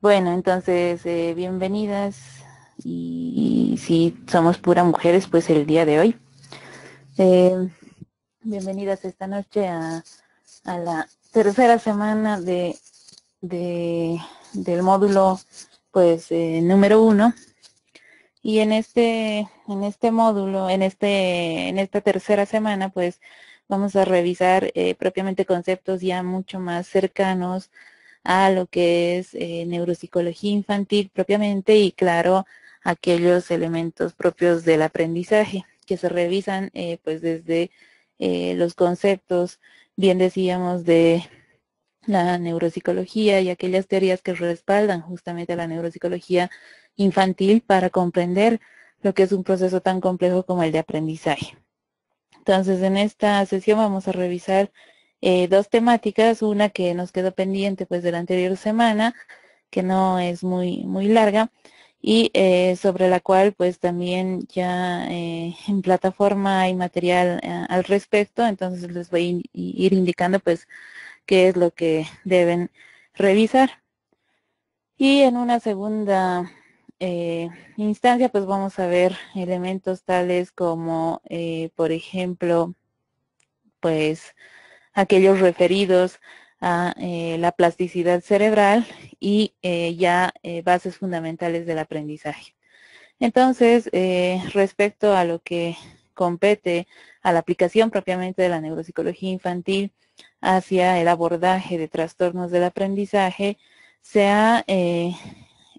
Bueno, entonces, bienvenidas y si somos puras mujeres, pues el día de hoy. Eh, Bienvenidas esta noche a la tercera semana del módulo, pues, número 1. Y en este módulo, en esta tercera semana, pues, vamos a revisar propiamente conceptos ya mucho más cercanos a lo que es neuropsicología infantil propiamente y claro, aquellos elementos propios del aprendizaje que se revisan pues desde los conceptos, bien decíamos, de la neuropsicología y aquellas teorías que respaldan justamente la neuropsicología infantil para comprender lo que es un proceso tan complejo como el de aprendizaje. Entonces, en esta sesión vamos a revisar dos temáticas, una que nos quedó pendiente pues de la anterior semana, que no es muy larga, y sobre la cual pues también ya en plataforma hay material al respecto, entonces les voy a ir indicando pues qué es lo que deben revisar. Y en una segunda instancia pues vamos a ver elementos tales como por ejemplo pues aquellos referidos a la plasticidad cerebral y ya bases fundamentales del aprendizaje. Entonces, respecto a lo que compete a la aplicación propiamente de la neuropsicología infantil hacia el abordaje de trastornos del aprendizaje, se ha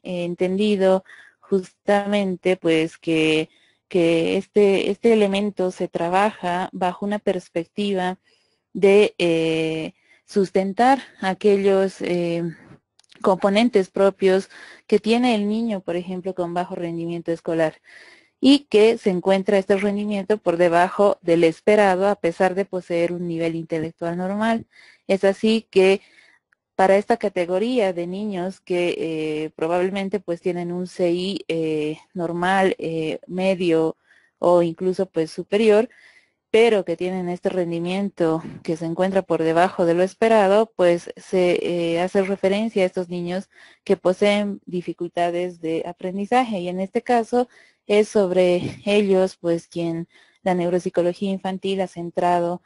entendido justamente pues que este elemento se trabaja bajo una perspectiva de sustentar aquellos componentes propios que tiene el niño, por ejemplo, con bajo rendimiento escolar y que se encuentra este rendimiento por debajo del esperado a pesar de poseer un nivel intelectual normal. Es así que para esta categoría de niños que probablemente pues tienen un CI normal, medio o incluso pues superior, pero que tienen este rendimiento que se encuentra por debajo de lo esperado, pues se hace referencia a estos niños que poseen dificultades de aprendizaje y en este caso es sobre ellos pues quien la neuropsicología infantil ha centrado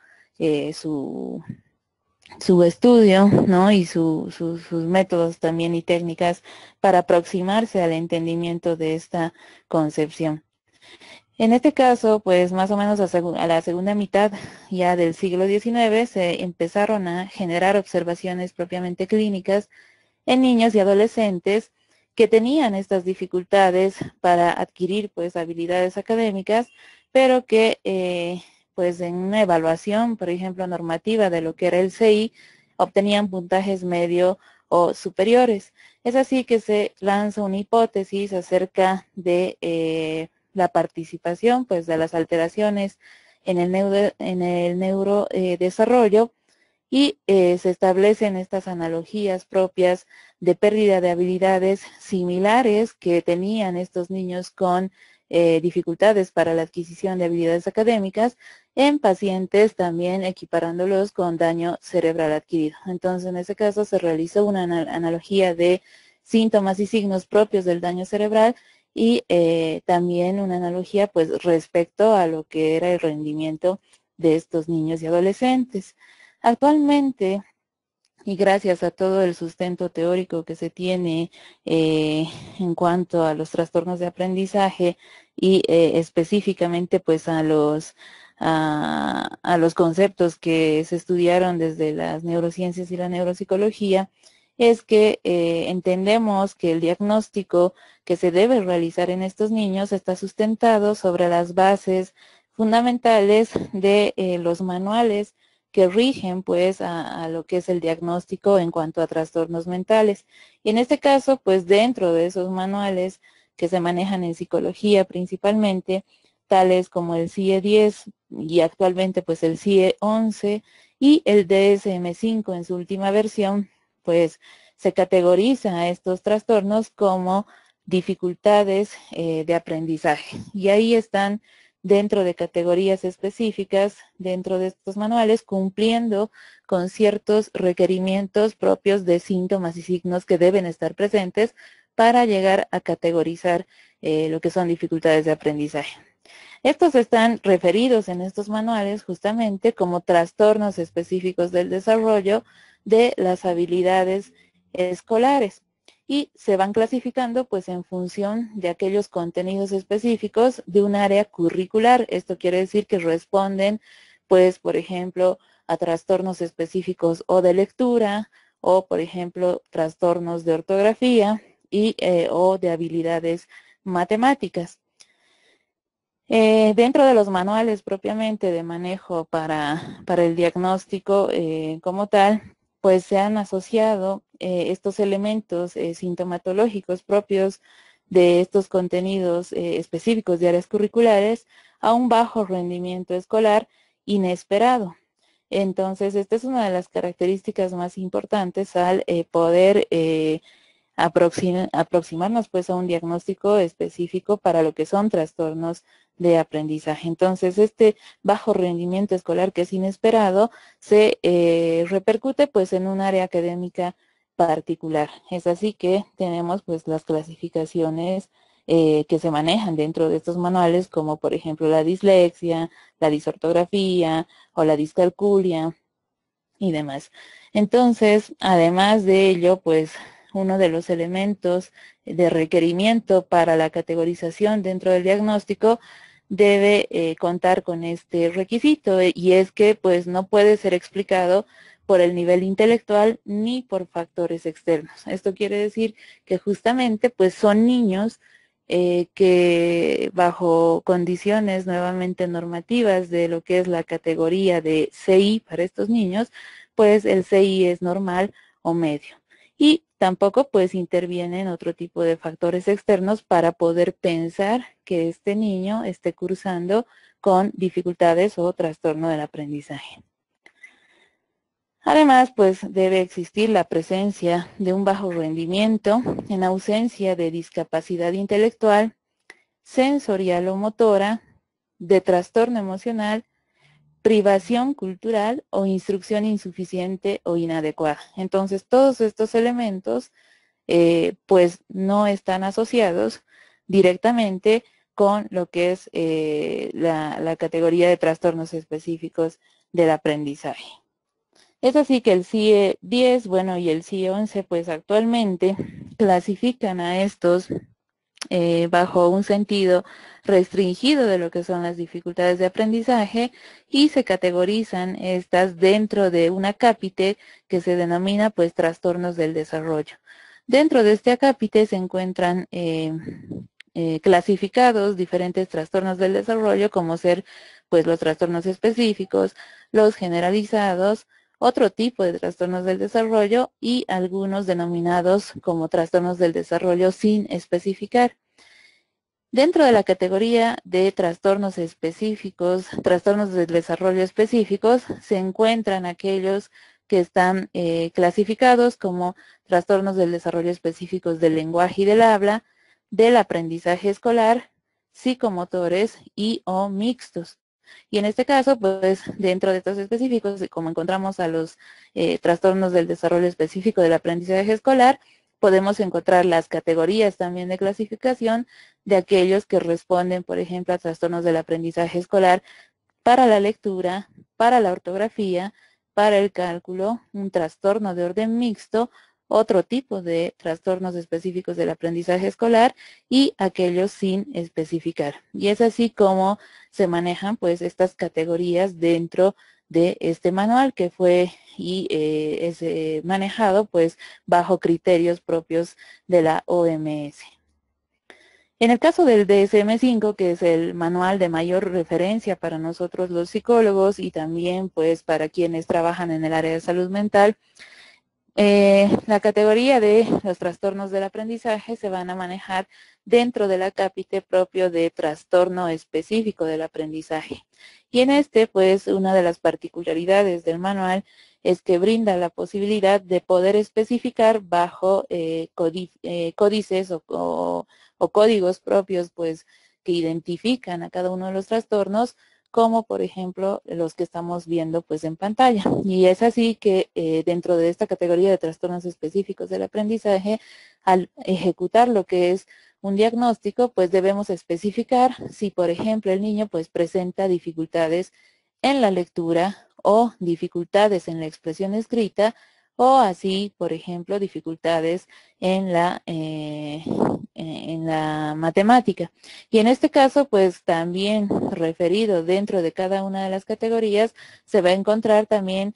su estudio, ¿no? Y sus métodos también y técnicas para aproximarse al entendimiento de esta concepción. En este caso, pues más o menos a la segunda mitad ya del siglo XIX se empezaron a generar observaciones propiamente clínicas en niños y adolescentes que tenían estas dificultades para adquirir pues habilidades académicas, pero que pues en una evaluación, por ejemplo, normativa de lo que era el CI, obtenían puntajes medio o superiores. Es así que se lanza una hipótesis acerca de la participación pues de las alteraciones en el neurodesarrollo y se establecen estas analogías propias de pérdida de habilidades similares que tenían estos niños con dificultades para la adquisición de habilidades académicas en pacientes también equiparándolos con daño cerebral adquirido. Entonces, en ese caso se realizó una analogía de síntomas y signos propios del daño cerebral y también una analogía pues respecto a lo que era el rendimiento de estos niños y adolescentes. Actualmente, y gracias a todo el sustento teórico que se tiene en cuanto a los trastornos de aprendizaje y específicamente pues a los conceptos que se estudiaron desde las neurociencias y la neuropsicología, es que entendemos que el diagnóstico que se debe realizar en estos niños está sustentado sobre las bases fundamentales de los manuales que rigen pues a lo que es el diagnóstico en cuanto a trastornos mentales. Y en este caso, pues dentro de esos manuales que se manejan en psicología principalmente, tales como el CIE-10 y actualmente pues el CIE-11 y el DSM-5 en su última versión, pues se categoriza a estos trastornos como dificultades de aprendizaje. Y ahí están dentro de categorías específicas dentro de estos manuales, cumpliendo con ciertos requerimientos propios de síntomas y signos que deben estar presentes para llegar a categorizar lo que son dificultades de aprendizaje. Estos están referidos en estos manuales justamente como trastornos específicos del desarrollo de las habilidades escolares y se van clasificando pues en función de aquellos contenidos específicos de un área curricular. Esto quiere decir que responden pues por ejemplo a trastornos específicos o de lectura o por ejemplo trastornos de ortografía y o de habilidades matemáticas. Dentro de los manuales propiamente de manejo para el diagnóstico como tal, pues se han asociado estos elementos sintomatológicos propios de estos contenidos específicos de áreas curriculares a un bajo rendimiento escolar inesperado. Entonces, esta es una de las características más importantes al poder aproximarnos pues a un diagnóstico específico para lo que son trastornos de aprendizaje. Entonces, este bajo rendimiento escolar que es inesperado se repercute pues en un área académica particular. Es así que tenemos pues las clasificaciones que se manejan dentro de estos manuales, como por ejemplo la dislexia, la disortografía o la discalculia y demás. Entonces, además de ello, pues uno de los elementos de requerimiento para la categorización dentro del diagnóstico debe contar con este requisito y es que pues no puede ser explicado por el nivel intelectual ni por factores externos. Esto quiere decir que justamente pues son niños que bajo condiciones nuevamente normativas de lo que es la categoría de CI para estos niños, pues el CI es normal o medio. Y tampoco pues intervienen otro tipo de factores externos para poder pensar que este niño esté cursando con dificultades o trastorno del aprendizaje. Además, pues debe existir la presencia de un bajo rendimiento en ausencia de discapacidad intelectual, sensorial o motora, de trastorno emocional, privación cultural o instrucción insuficiente o inadecuada. Entonces, todos estos elementos pues no están asociados directamente con lo que es la categoría de trastornos específicos del aprendizaje. Es así que el CIE 10, bueno, y el CIE 11, pues actualmente clasifican a estos bajo un sentido restringido de lo que son las dificultades de aprendizaje y se categorizan estas dentro de un acápite que se denomina pues trastornos del desarrollo. Dentro de este acápite se encuentran clasificados diferentes trastornos del desarrollo como ser pues los trastornos específicos, los generalizados, otro tipo de trastornos del desarrollo y algunos denominados como trastornos del desarrollo sin especificar. Dentro de la categoría de trastornos específicos, trastornos del desarrollo específicos, se encuentran aquellos que están clasificados como trastornos del desarrollo específicos del lenguaje y del habla, del aprendizaje escolar, psicomotores y o mixtos. Y en este caso, pues dentro de estos específicos, como encontramos a los trastornos del desarrollo específico del aprendizaje escolar, podemos encontrar las categorías también de clasificación de aquellos que responden, por ejemplo, a trastornos del aprendizaje escolar para la lectura, para la ortografía, para el cálculo, un trastorno de orden mixto, otro tipo de trastornos específicos del aprendizaje escolar y aquellos sin especificar. Y es así como se manejan pues estas categorías dentro de este manual que fue y es manejado pues bajo criterios propios de la OMS. En el caso del DSM-5, que es el manual de mayor referencia para nosotros los psicólogos y también pues para quienes trabajan en el área de salud mental, la categoría de los trastornos del aprendizaje se van a manejar dentro del acápite propio de trastorno específico del aprendizaje. Y en este, pues, una de las particularidades del manual es que brinda la posibilidad de poder especificar bajo códices o códigos propios, pues, que identifican a cada uno de los trastornos, como por ejemplo los que estamos viendo pues en pantalla. Y es así que dentro de esta categoría de trastornos específicos del aprendizaje, al ejecutar lo que es un diagnóstico, pues debemos especificar si, por ejemplo, el niño pues presenta dificultades en la lectura o dificultades en la expresión escrita, o así, por ejemplo, dificultades en la matemática. Y en este caso, pues también referido dentro de cada una de las categorías, se va a encontrar también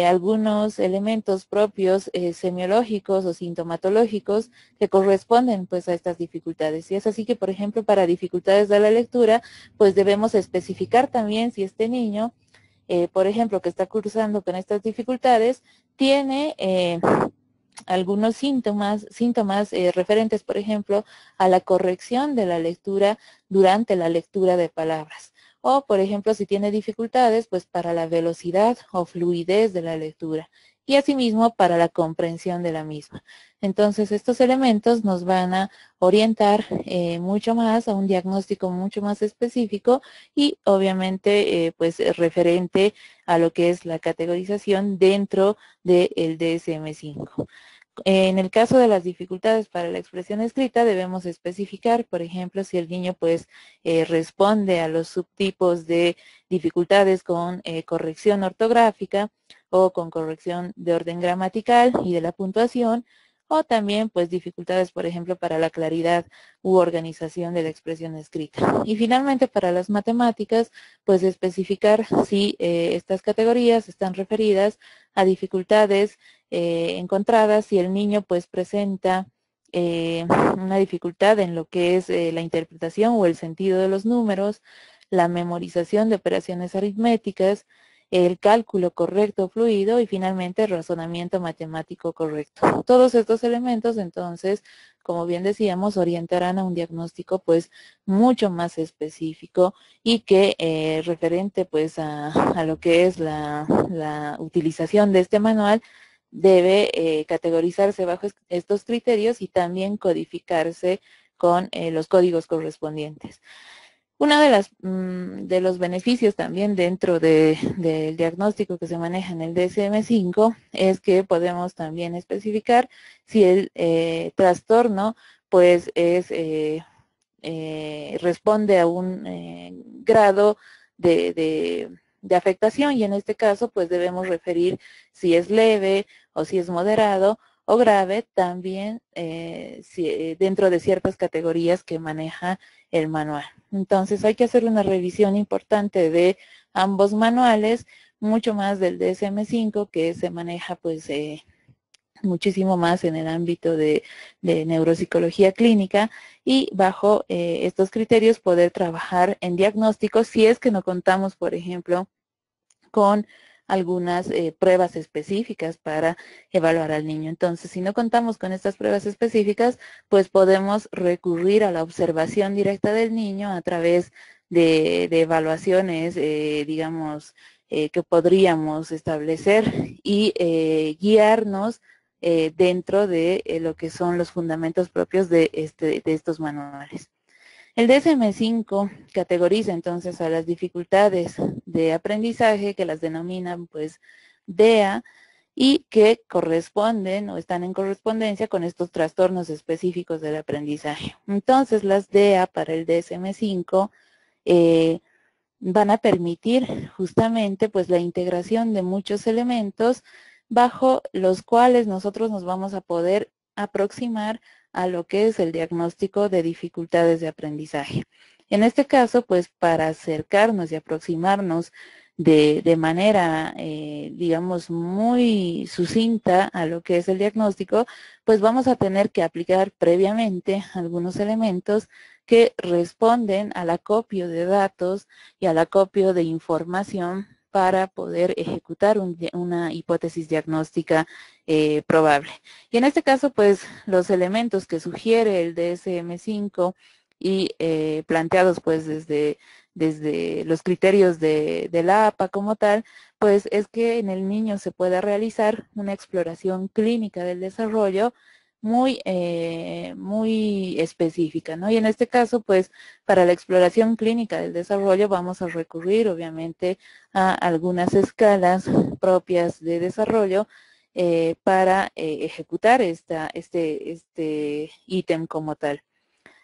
algunos elementos propios semiológicos o sintomatológicos que corresponden pues a estas dificultades. Y es así que, por ejemplo, para dificultades de la lectura, pues debemos especificar también si este niño, por ejemplo, que está cursando con estas dificultades, tiene algunos síntomas referentes, por ejemplo, a la corrección de la lectura durante la lectura de palabras. O, por ejemplo, si tiene dificultades, pues para la velocidad o fluidez de la lectura. Y asimismo para la comprensión de la misma. Entonces, estos elementos nos van a orientar mucho más a un diagnóstico mucho más específico y obviamente pues referente a lo que es la categorización dentro del DSM-5. En el caso de las dificultades para la expresión escrita, debemos especificar, por ejemplo, si el niño pues responde a los subtipos de dificultades con corrección ortográfica o con corrección de orden gramatical y de la puntuación, o también pues dificultades, por ejemplo, para la claridad u organización de la expresión escrita. Y finalmente, para las matemáticas, pues especificar si estas categorías están referidas a dificultades encontradas si el niño pues presenta una dificultad en lo que es la interpretación o el sentido de los números, la memorización de operaciones aritméticas, el cálculo correcto fluido y finalmente el razonamiento matemático correcto. Todos estos elementos entonces, como bien decíamos, orientarán a un diagnóstico mucho más específico y que referente a lo que es la utilización de este manual debe categorizarse bajo estos criterios y también codificarse con los códigos correspondientes. Uno de los beneficios también dentro del diagnóstico que se maneja en el DSM-5 es que podemos también especificar si el trastorno responde a un grado de afectación y en este caso pues debemos referir si es leve o si es moderado o grave también dentro de ciertas categorías que maneja el manual. Entonces hay que hacer una revisión importante de ambos manuales, mucho más del DSM-5 que se maneja muchísimo más en el ámbito de neuropsicología clínica y bajo estos criterios poder trabajar en diagnósticos si es que no contamos, por ejemplo, con algunas pruebas específicas para evaluar al niño. Entonces, si no contamos con estas pruebas específicas, pues podemos recurrir a la observación directa del niño a través de evaluaciones, digamos, que podríamos establecer y guiarnos dentro de lo que son los fundamentos propios de estos manuales. El DSM-5 categoriza entonces a las dificultades de aprendizaje que las denominan DEA y que corresponden o están en correspondencia con estos trastornos específicos del aprendizaje. Entonces las DEA para el DSM-5 van a permitir justamente la integración de muchos elementos bajo los cuales nosotros nos vamos a poder aproximar a lo que es el diagnóstico de dificultades de aprendizaje. En este caso, para acercarnos y aproximarnos de manera, digamos, muy sucinta a lo que es el diagnóstico, vamos a tener que aplicar previamente algunos elementos que responden al acopio de datos y al acopio de información para poder ejecutar una hipótesis diagnóstica probable. Y en este caso, los elementos que sugiere el DSM-5 y planteados desde los criterios de la APA como tal, es que en el niño se pueda realizar una exploración clínica del desarrollo muy específica, ¿no? Y en este caso, pues, para la exploración clínica del desarrollo vamos a recurrir, obviamente, a algunas escalas propias de desarrollo para ejecutar este ítem como tal.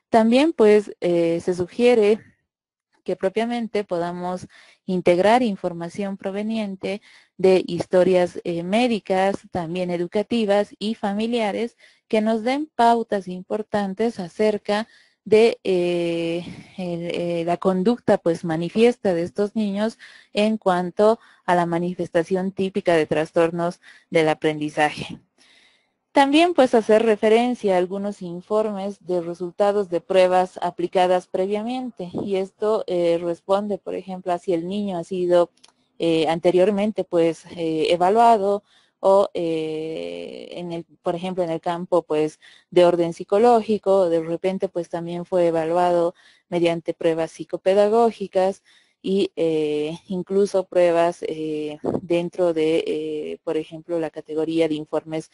También, pues, se sugiere que propiamente podamos integrar información proveniente de historias médicas, también educativas y familiares que nos den pautas importantes acerca de la conducta pues manifiesta de estos niños en cuanto a la manifestación típica de trastornos del aprendizaje. También pues hacer referencia a algunos informes de resultados de pruebas aplicadas previamente y esto responde, por ejemplo, a si el niño ha sido anteriormente pues evaluado o por ejemplo, en el campo pues de orden psicológico, de repente pues también fue evaluado mediante pruebas psicopedagógicas y incluso pruebas dentro de, por ejemplo, la categoría de informes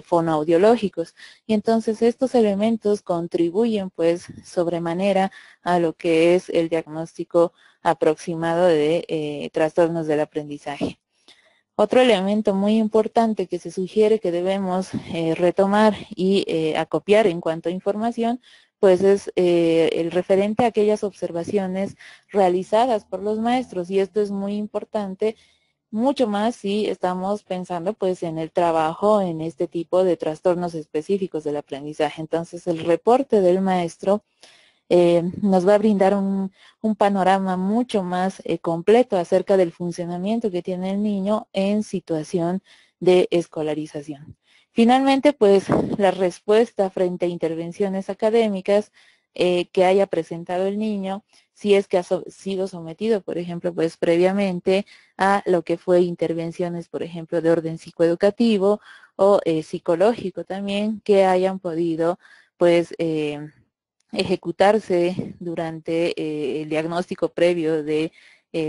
fonoaudiológicos. Y entonces estos elementos contribuyen pues sobremanera a lo que es el diagnóstico aproximado de trastornos del aprendizaje. Otro elemento muy importante que se sugiere que debemos retomar y acopiar en cuanto a información, pues es el referente a aquellas observaciones realizadas por los maestros, y esto es muy importante, mucho más si estamos pensando pues en el trabajo en este tipo de trastornos específicos del aprendizaje. Entonces el reporte del maestro nos va a brindar un panorama mucho más completo acerca del funcionamiento que tiene el niño en situación de escolarización. Finalmente, pues la respuesta frente a intervenciones académicas que haya presentado el niño, si es que ha sido sometido, por ejemplo, pues previamente a lo que fue intervenciones, por ejemplo, de orden psicoeducativo o psicológico también, que hayan podido, pues, ejecutarse durante el diagnóstico previo de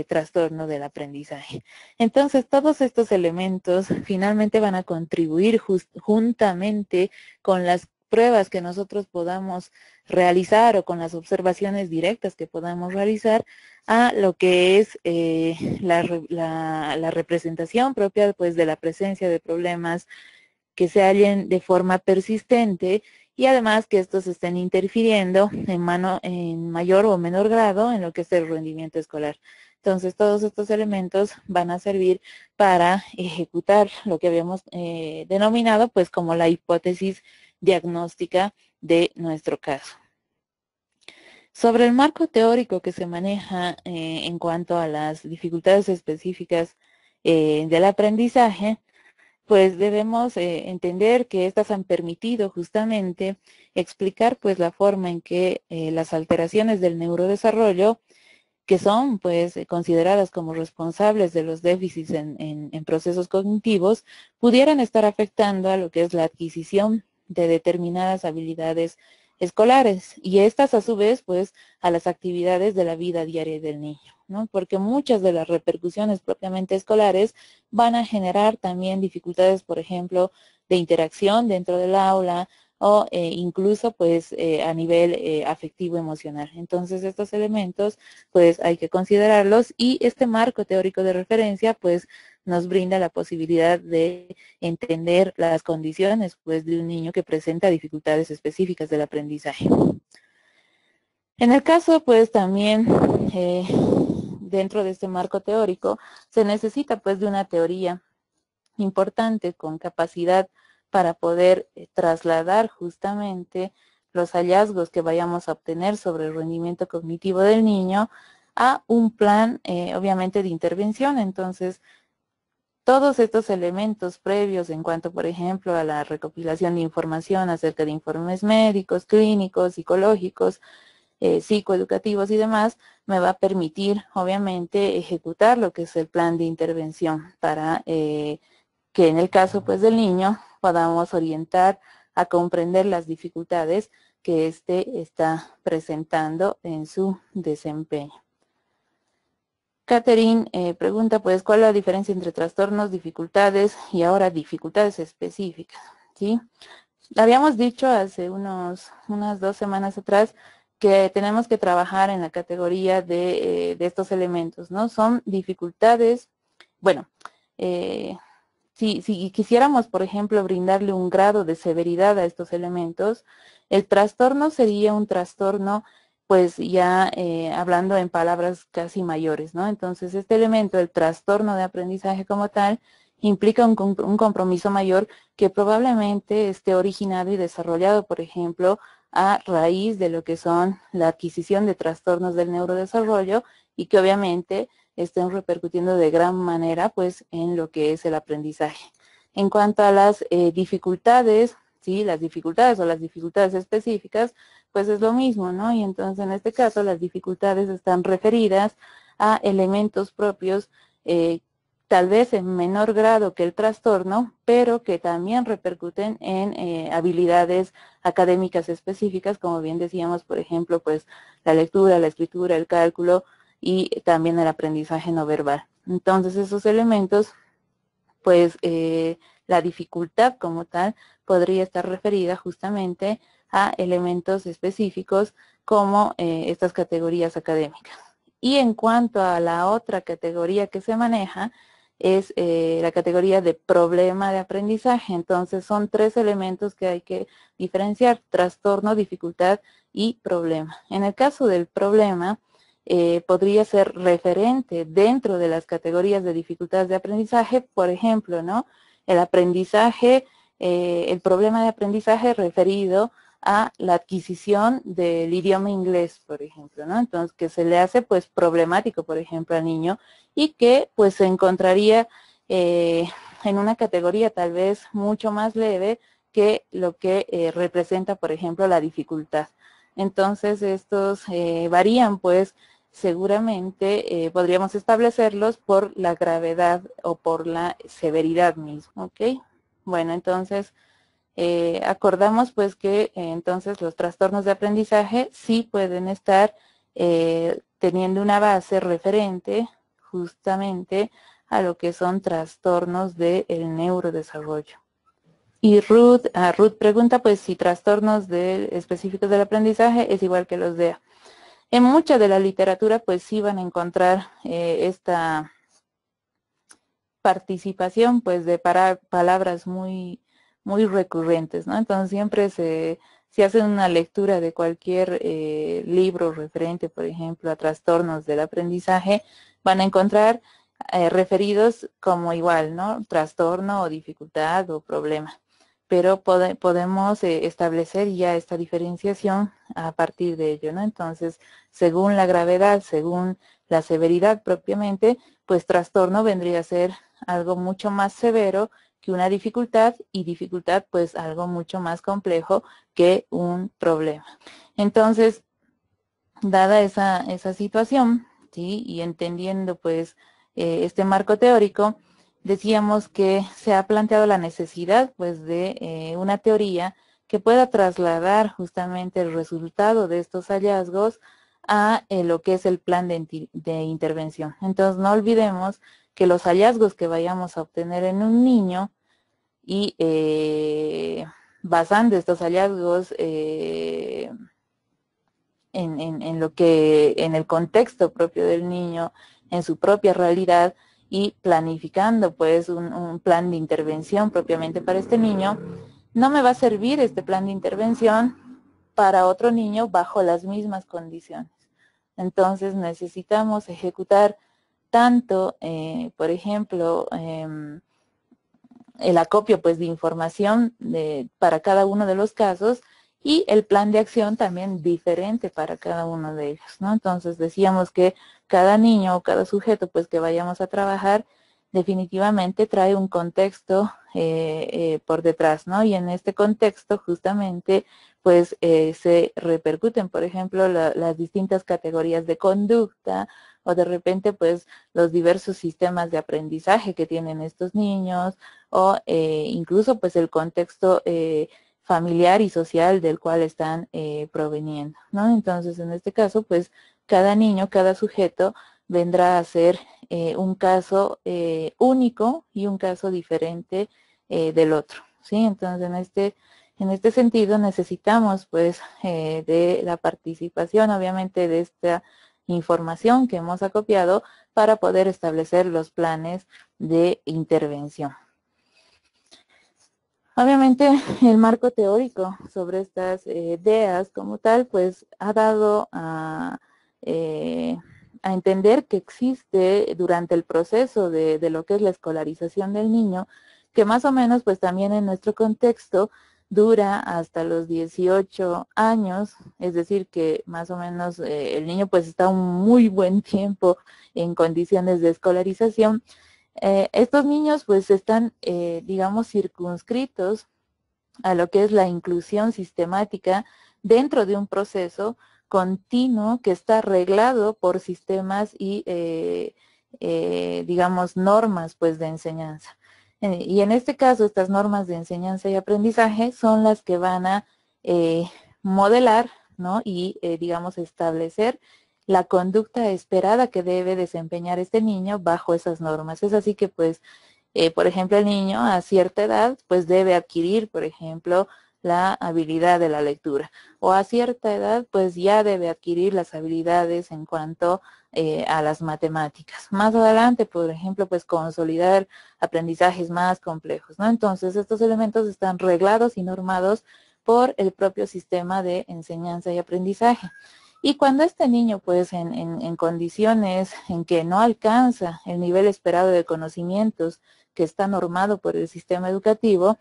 trastorno del aprendizaje. Entonces, todos estos elementos finalmente van a contribuir juntamente con las pruebas que nosotros podamos realizar o con las observaciones directas que podamos realizar a lo que es la representación propia pues de la presencia de problemas que se hallen de forma persistente y además que estos estén interfiriendo en mayor o menor grado en lo que es el rendimiento escolar. Entonces, todos estos elementos van a servir para ejecutar lo que habíamos denominado pues como la hipótesis diagnóstica de nuestro caso. Sobre el marco teórico que se maneja en cuanto a las dificultades específicas del aprendizaje, pues debemos entender que estas han permitido justamente explicar pues la forma en que las alteraciones del neurodesarrollo, que son pues consideradas como responsables de los déficits en procesos cognitivos, pudieran estar afectando a lo que es la adquisición de determinadas habilidades escolares y estas a su vez pues a las actividades de la vida diaria del niño, ¿no? Porque muchas de las repercusiones propiamente escolares van a generar también dificultades, por ejemplo, de interacción dentro del aula, o incluso pues a nivel afectivo emocional. Entonces estos elementos pues hay que considerarlos y este marco teórico de referencia pues nos brinda la posibilidad de entender las condiciones pues de un niño que presenta dificultades específicas del aprendizaje. En el caso pues también dentro de este marco teórico se necesita pues de una teoría importante con capacidad para poder trasladar justamente los hallazgos que vayamos a obtener sobre el rendimiento cognitivo del niño a un plan, obviamente, de intervención. Entonces, todos estos elementos previos en cuanto, por ejemplo, a la recopilación de información acerca de informes médicos, clínicos, psicológicos, psicoeducativos y demás, me va a permitir, obviamente, ejecutar lo que es el plan de intervención para que en el caso pues del niño podamos orientar a comprender las dificultades que éste está presentando en su desempeño. Catherine pregunta pues ¿cuál es la diferencia entre trastornos, dificultades y ahora dificultades específicas? ¿Sí? Habíamos dicho hace unas 2 semanas atrás que tenemos que trabajar en la categoría de estos elementos, ¿no? Son dificultades, bueno, eh, si quisiéramos, por ejemplo, brindarle un grado de severidad a estos elementos, el trastorno sería un trastorno, pues ya hablando en palabras casi mayores, ¿no? Entonces, este elemento, el trastorno de aprendizaje como tal, implica un compromiso mayor que probablemente esté originado y desarrollado, por ejemplo, a raíz de lo que son la adquisición de trastornos del neurodesarrollo y que obviamente estén repercutiendo de gran manera pues en lo que es el aprendizaje. En cuanto a las dificultades, ¿sí? Las dificultades o las dificultades específicas, pues es lo mismo, ¿no? Y entonces en este caso las dificultades están referidas a elementos propios tal vez en menor grado que el trastorno, pero que también repercuten en habilidades académicas específicas, como bien decíamos, por ejemplo, pues la lectura, la escritura, el cálculo y también el aprendizaje no verbal. Entonces, esos elementos, pues la dificultad como tal podría estar referida justamente a elementos específicos como estas categorías académicas. Y en cuanto a la otra categoría que se maneja, es la categoría de problema de aprendizaje. Entonces son 3 elementos que hay que diferenciar: trastorno, dificultad y problema. En el caso del problema, podría ser referente dentro de las categorías de dificultades de aprendizaje, por ejemplo, ¿no? El aprendizaje, el problema de aprendizaje referido a la adquisición del idioma inglés, por ejemplo, ¿no? Entonces, que se le hace pues problemático, por ejemplo, al niño y que pues se encontraría en una categoría tal vez mucho más leve que lo que representa, por ejemplo, la dificultad. Entonces, estos varían pues seguramente podríamos establecerlos por la gravedad o por la severidad misma, ¿ok? Bueno, entonces acordamos pues que entonces los trastornos de aprendizaje sí pueden estar teniendo una base referente justamente a lo que son trastornos del neurodesarrollo. Y Ruth pregunta pues si trastornos específicos del aprendizaje es igual que los de A. En mucha de la literatura pues sí van a encontrar esta participación pues de palabras muy recurrentes, ¿no? Entonces siempre si hacen una lectura de cualquier libro referente, por ejemplo, a trastornos del aprendizaje, van a encontrar referidos como igual, ¿no? Trastorno o dificultad o problema. Pero podemos establecer ya esta diferenciación a partir de ello, ¿no? Entonces, según la gravedad, según la severidad propiamente, pues trastorno vendría a ser algo mucho más severo que una dificultad y dificultad pues algo mucho más complejo que un problema. Entonces, dada esa situación, ¿sí? Y entendiendo pues este marco teórico, decíamos que se ha planteado la necesidad pues de una teoría que pueda trasladar justamente el resultado de estos hallazgos a lo que es el plan de intervención. Entonces no olvidemos que los hallazgos que vayamos a obtener en un niño y basando estos hallazgos en el contexto propio del niño, en su propia realidad y planificando pues un plan de intervención propiamente para este niño, no me va a servir este plan de intervención para otro niño bajo las mismas condiciones. Entonces necesitamos ejecutar tanto, por ejemplo, el acopio pues de información para cada uno de los casos y el plan de acción también diferente para cada uno de ellos, ¿no? Entonces decíamos que cada niño o cada sujeto pues que vayamos a trabajar definitivamente trae un contexto por detrás, ¿no? Y en este contexto justamente pues se repercuten, por ejemplo, las distintas categorías de conducta o de repente pues los diversos sistemas de aprendizaje que tienen estos niños o incluso pues el contexto familiar y social del cual están proveniendo, ¿no? Entonces, en este caso, pues cada niño, cada sujeto vendrá a ser un caso único y un caso diferente del otro, ¿sí? Entonces, En este sentido, necesitamos pues de la participación, obviamente, de esta información que hemos acopiado para poder establecer los planes de intervención. Obviamente, el marco teórico sobre estas DEAs como tal, pues ha dado a entender que existe durante el proceso de lo que es la escolarización del niño, que más o menos pues también en nuestro contexto dura hasta los 18 años, es decir que más o menos el niño pues está un muy buen tiempo en condiciones de escolarización. Estos niños pues están, digamos, circunscritos a lo que es la inclusión sistemática dentro de un proceso continuo que está reglado por sistemas y, digamos, normas pues de enseñanza. Y en este caso, estas normas de enseñanza y aprendizaje son las que van a modelar, ¿no? Y, digamos, establecer la conducta esperada que debe desempeñar este niño bajo esas normas. Es así que, pues, por ejemplo, el niño a cierta edad, pues debe adquirir, por ejemplo, la habilidad de la lectura. O a cierta edad, pues ya debe adquirir las habilidades en cuanto a las matemáticas. Más adelante, por ejemplo, pues consolidar aprendizajes más complejos, ¿no? Entonces, estos elementos están reglados y normados por el propio sistema de enseñanza y aprendizaje. Y cuando este niño, pues en condiciones en que no alcanza el nivel esperado de conocimientos que está normado por el sistema educativo,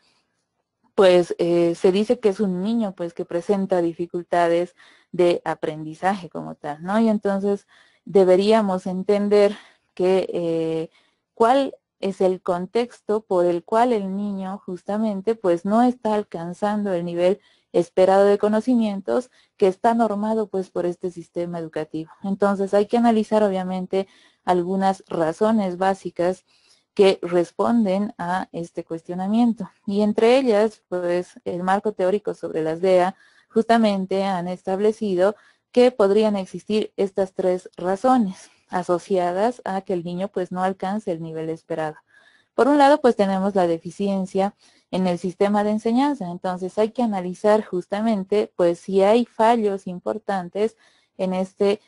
pues se dice que es un niño pues que presenta dificultades de aprendizaje como tal, ¿no? Y entonces deberíamos entender que cuál es el contexto por el cual el niño justamente pues no está alcanzando el nivel esperado de conocimientos que está normado pues por este sistema educativo. Entonces hay que analizar obviamente algunas razones básicas que responden a este cuestionamiento. Y entre ellas, pues el marco teórico sobre las DEA justamente han establecido que podrían existir estas tres razones asociadas a que el niño pues no alcance el nivel esperado. Por un lado, pues tenemos la deficiencia en el sistema de enseñanza, entonces hay que analizar justamente pues si hay fallos importantes en este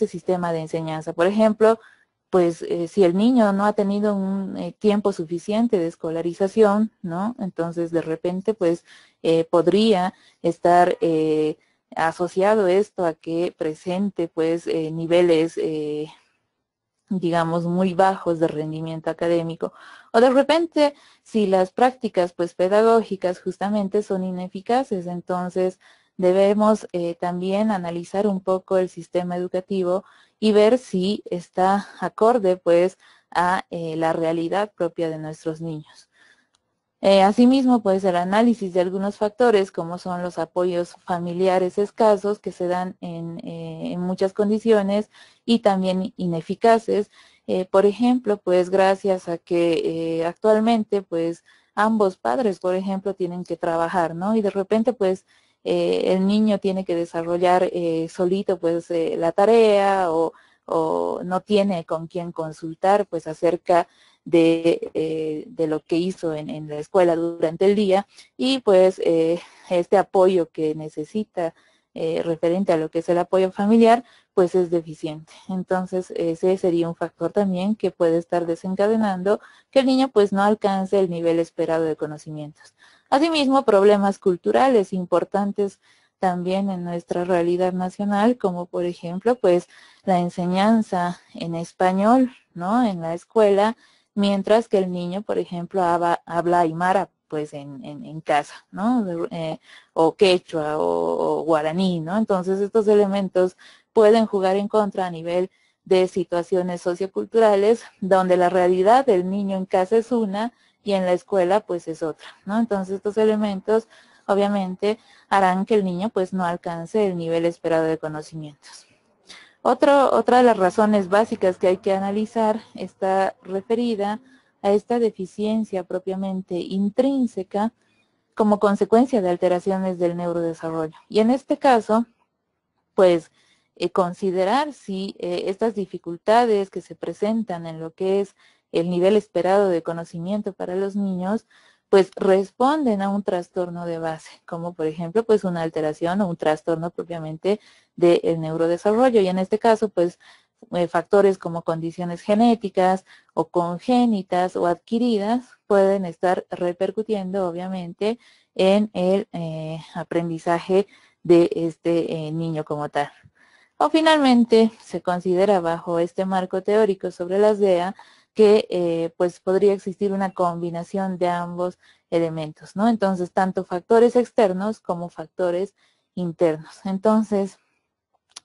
sistema de enseñanza. Por ejemplo, pues si el niño no ha tenido un tiempo suficiente de escolarización, ¿no? Entonces de repente pues podría estar asociado esto a que presente pues niveles digamos, muy bajos de rendimiento académico. O de repente, si las prácticas pues pedagógicas justamente son ineficaces, entonces debemos también analizar un poco el sistema educativo y ver si está acorde pues a la realidad propia de nuestros niños. Asimismo, pues el análisis de algunos factores, como son los apoyos familiares escasos que se dan en muchas condiciones y también ineficaces. Por ejemplo, pues gracias a que actualmente, pues ambos padres, por ejemplo, tienen que trabajar, ¿no? Y de repente, pues el niño tiene que desarrollar solito, pues la tarea o no tiene con quién consultar, pues acerca de lo que hizo en la escuela durante el día y pues este apoyo que necesita referente a lo que es el apoyo familiar, pues es deficiente. Entonces ese sería un factor también que puede estar desencadenando que el niño pues no alcance el nivel esperado de conocimientos. Asimismo, problemas culturales importantes también en nuestra realidad nacional, como por ejemplo, pues la enseñanza en español, ¿no? En la escuela, mientras que el niño, por ejemplo, habla aymara pues en casa, ¿no? O quechua o guaraní, ¿no? Entonces estos elementos pueden jugar en contra a nivel de situaciones socioculturales donde la realidad del niño en casa es una y en la escuela pues es otra, ¿no? Entonces estos elementos obviamente harán que el niño pues no alcance el nivel esperado de conocimientos. Otra de las razones básicas que hay que analizar está referida a esta deficiencia propiamente intrínseca como consecuencia de alteraciones del neurodesarrollo. Y en este caso, pues considerar si estas dificultades que se presentan en lo que es el nivel esperado de conocimiento para los niños, pues responden a un trastorno de base, como por ejemplo pues una alteración o un trastorno propiamente del neurodesarrollo, y en este caso pues factores como condiciones genéticas o congénitas o adquiridas pueden estar repercutiendo obviamente en el aprendizaje de este niño como tal. O finalmente se considera bajo este marco teórico sobre las DEA que pues podría existir una combinación de ambos elementos, ¿no? Entonces, tanto factores externos como factores internos. Entonces,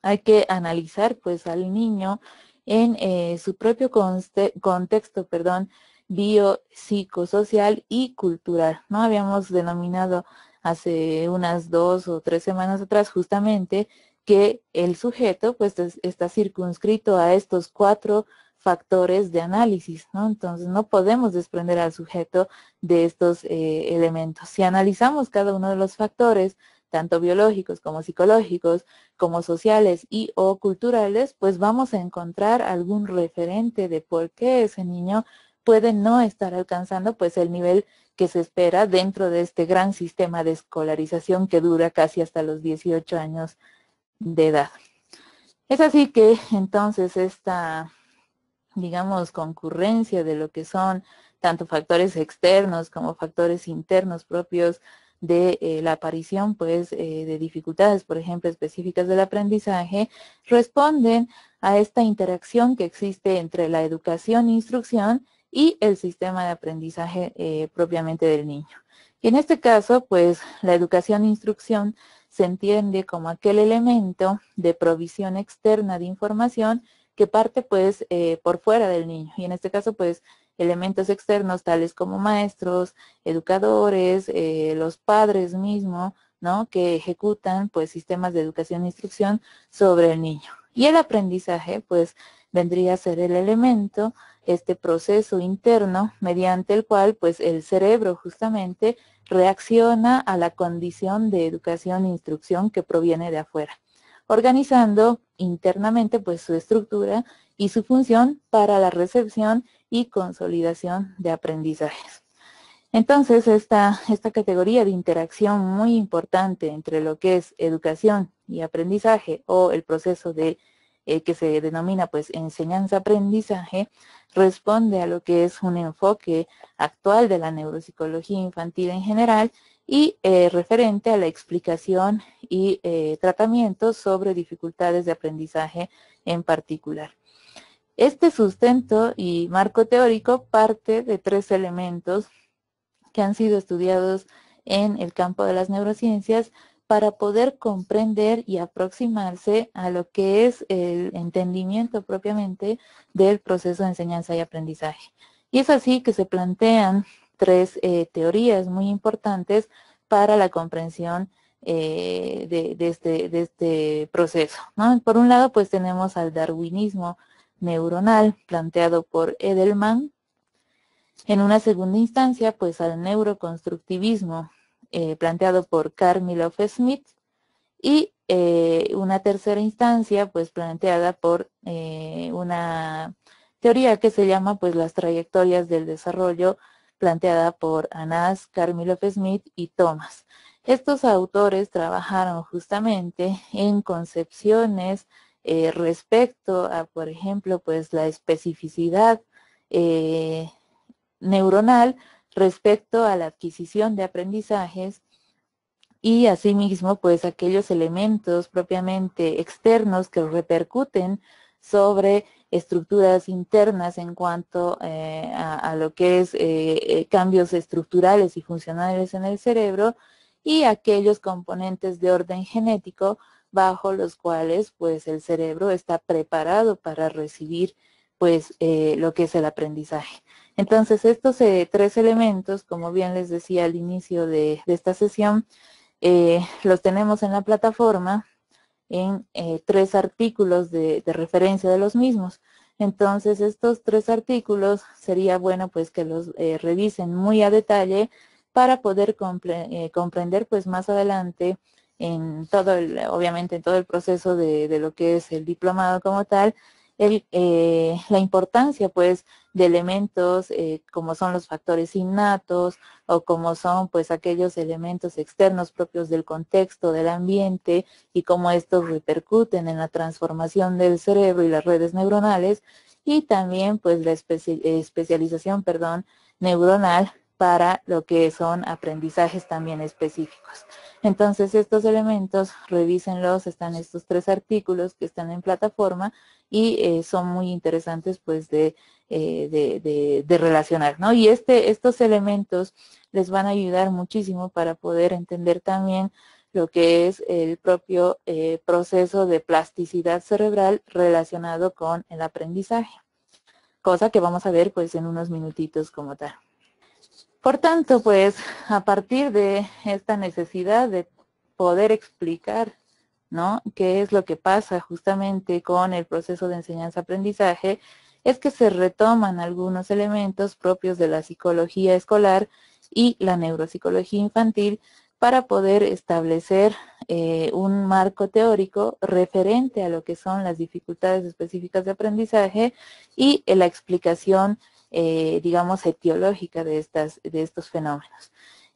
hay que analizar pues al niño en su propio contexto, perdón, biopsicosocial y cultural, ¿no? Habíamos denominado hace unas 2 o 3 semanas atrás justamente que el sujeto pues está circunscrito a estos 4 factores de análisis, ¿no? Entonces no podemos desprender al sujeto de estos elementos. Si analizamos cada uno de los factores, tanto biológicos como psicológicos, como sociales y o culturales, pues vamos a encontrar algún referente de por qué ese niño puede no estar alcanzando pues el nivel que se espera dentro de este gran sistema de escolarización que dura casi hasta los 18 años de edad. Es así que entonces esta, digamos, concurrencia de lo que son tanto factores externos como factores internos propios de la aparición pues de dificultades, por ejemplo, específicas del aprendizaje, responden a esta interacción que existe entre la educación e instrucción y el sistema de aprendizaje propiamente del niño. Y en este caso, pues la educación e instrucción se entiende como aquel elemento de provisión externa de información que parte pues por fuera del niño, y en este caso pues elementos externos tales como maestros, educadores, los padres mismos, ¿no? Que ejecutan pues sistemas de educación e instrucción sobre el niño. Y el aprendizaje pues vendría a ser el elemento, este proceso interno mediante el cual pues el cerebro justamente reacciona a la condición de educación e instrucción que proviene de afuera, organizando internamente pues su estructura y su función para la recepción y consolidación de aprendizajes. Entonces, esta categoría de interacción muy importante entre lo que es educación y aprendizaje o el proceso de que se denomina pues enseñanza-aprendizaje, responde a lo que es un enfoque actual de la neuropsicología infantil en general y referente a la explicación y tratamiento sobre dificultades de aprendizaje en particular. Este sustento y marco teórico parte de 3 elementos que han sido estudiados en el campo de las neurociencias para poder comprender y aproximarse a lo que es el entendimiento propiamente del proceso de enseñanza y aprendizaje. Y es así que se plantean 3 teorías muy importantes para la comprensión de este proceso, ¿no? Por un lado, pues tenemos al darwinismo neuronal planteado por Edelman. En una segunda instancia, pues al neuroconstructivismo planteado por Carl Milhoff-Smith, y una tercera instancia, pues planteada por una teoría que se llama pues las trayectorias del desarrollo, planteada por Anas, Carl Milhoff-Smith y Thomas. Estos autores trabajaron justamente en concepciones respecto a, por ejemplo, pues la especificidad neuronal respecto a la adquisición de aprendizajes y asimismo pues aquellos elementos propiamente externos que repercuten sobre estructuras internas en cuanto a lo que es cambios estructurales y funcionales en el cerebro, y aquellos componentes de orden genético bajo los cuales pues el cerebro está preparado para recibir pues lo que es el aprendizaje. Entonces estos 3 elementos, como bien les decía al inicio de esta sesión, los tenemos en la plataforma en 3 artículos de referencia de los mismos. Entonces estos 3 artículos sería bueno pues que los revisen muy a detalle para poder comprender pues más adelante en todo obviamente en todo el proceso de lo que es el diplomado como tal, la importancia pues de elementos como son los factores innatos o como son pues aquellos elementos externos propios del contexto, del ambiente y cómo estos repercuten en la transformación del cerebro y las redes neuronales, y también pues la especialización, perdón, neuronal para lo que son aprendizajes también específicos. Entonces estos elementos, revísenlos, están estos 3 artículos que están en plataforma y son muy interesantes pues de relacionar, ¿no? Y estos elementos les van a ayudar muchísimo para poder entender también lo que es el propio proceso de plasticidad cerebral relacionado con el aprendizaje, cosa que vamos a ver pues en unos minutitos como tal. Por tanto, pues a partir de esta necesidad de poder explicar, ¿no?, qué es lo que pasa justamente con el proceso de enseñanza-aprendizaje, es que se retoman algunos elementos propios de la psicología escolar y la neuropsicología infantil para poder establecer un marco teórico referente a lo que son las dificultades específicas de aprendizaje y la explicación digamos, etiológica de estos fenómenos.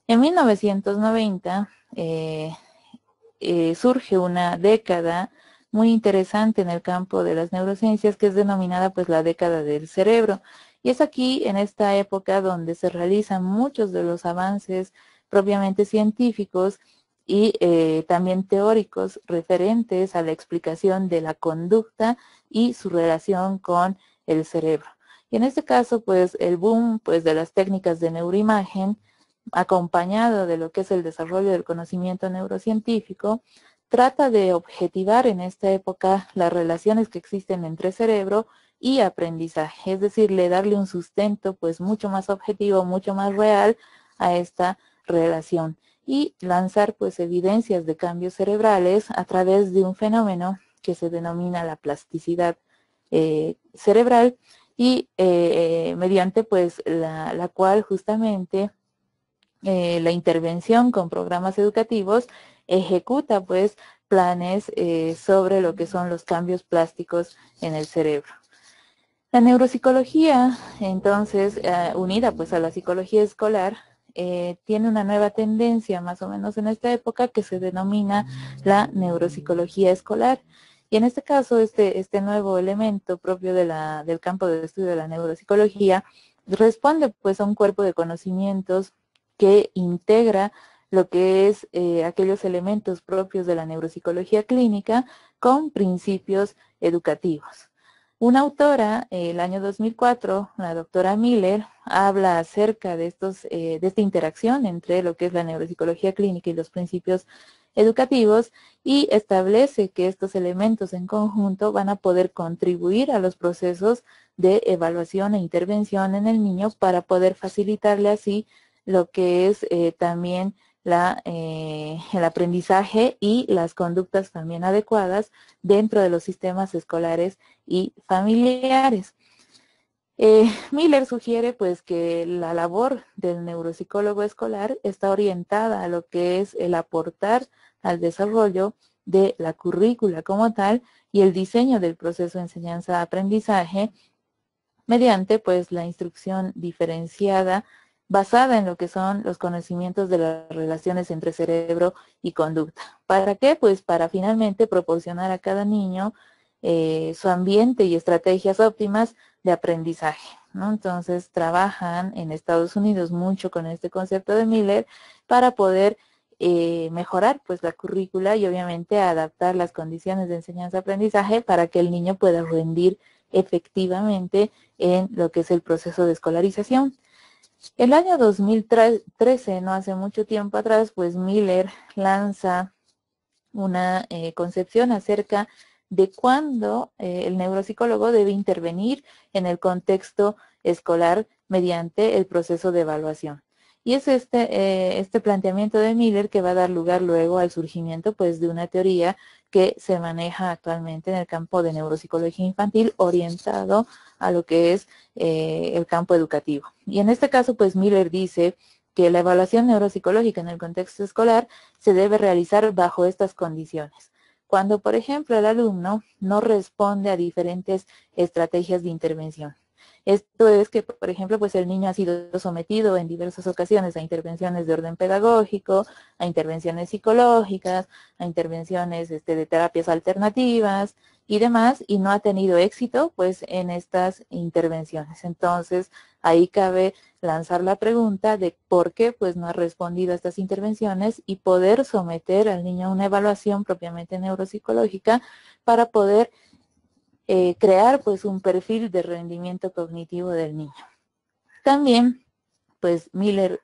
En 1990 surge una década muy interesante en el campo de las neurociencias que es denominada pues la década del cerebro. Y es aquí, en esta época, donde se realizan muchos de los avances propiamente científicos y también teóricos referentes a la explicación de la conducta y su relación con el cerebro. Y en este caso, pues, el boom pues, de las técnicas de neuroimagen, acompañado de lo que es el desarrollo del conocimiento neurocientífico, trata de objetivar en esta época las relaciones que existen entre cerebro y aprendizaje, es decir, darle un sustento pues mucho más objetivo, mucho más real a esta relación y lanzar pues evidencias de cambios cerebrales a través de un fenómeno que se denomina la plasticidad cerebral, y mediante pues la cual justamente la intervención con programas educativos ejecuta pues planes sobre lo que son los cambios plásticos en el cerebro. La neuropsicología, entonces, unida pues a la psicología escolar, tiene una nueva tendencia más o menos en esta época que se denomina la neuropsicología escolar. Y en este caso, este nuevo elemento propio del campo de estudio de la neuropsicología responde pues a un cuerpo de conocimientos que integra lo que es aquellos elementos propios de la neuropsicología clínica con principios educativos. Una autora, el año 2004, la doctora Miller, habla acerca de esta interacción entre lo que es la neuropsicología clínica y los principios educativos y establece que estos elementos en conjunto van a poder contribuir a los procesos de evaluación e intervención en el niño para poder facilitarle así lo que es también el aprendizaje y las conductas también adecuadas dentro de los sistemas escolares y familiares. Miller sugiere pues que la labor del neuropsicólogo escolar está orientada a lo que es el aportar al desarrollo de la currícula como tal y el diseño del proceso de enseñanza-aprendizaje mediante pues la instrucción diferenciada basada en lo que son los conocimientos de las relaciones entre cerebro y conducta. ¿Para qué? Pues para finalmente proporcionar a cada niño su ambiente y estrategias óptimas de aprendizaje, ¿no? Entonces trabajan en Estados Unidos mucho con este concepto de Miller para poder mejorar pues la currícula y obviamente adaptar las condiciones de enseñanza-aprendizaje para que el niño pueda rendir efectivamente en lo que es el proceso de escolarización. El año 2013, no hace mucho tiempo atrás, pues Miller lanza una concepción acerca de cuándo el neuropsicólogo debe intervenir en el contexto escolar mediante el proceso de evaluación. Y es este planteamiento de Miller que va a dar lugar luego al surgimiento pues, de una teoría que se maneja actualmente en el campo de neuropsicología infantil orientado a lo que es el campo educativo. Y en este caso, pues Miller dice que la evaluación neuropsicológica en el contexto escolar se debe realizar bajo estas condiciones. cuando, por ejemplo, el alumno no responde a diferentes estrategias de intervención. Esto es que, por ejemplo, pues el niño ha sido sometido en diversas ocasiones a intervenciones de orden pedagógico, a intervenciones psicológicas, a intervenciones de terapias alternativas y demás, y no ha tenido éxito pues en estas intervenciones. Entonces, ahí cabe lanzar la pregunta de por qué pues no ha respondido a estas intervenciones y poder someter al niño a una evaluación propiamente neuropsicológica para poder crear pues un perfil de rendimiento cognitivo del niño. También pues Miller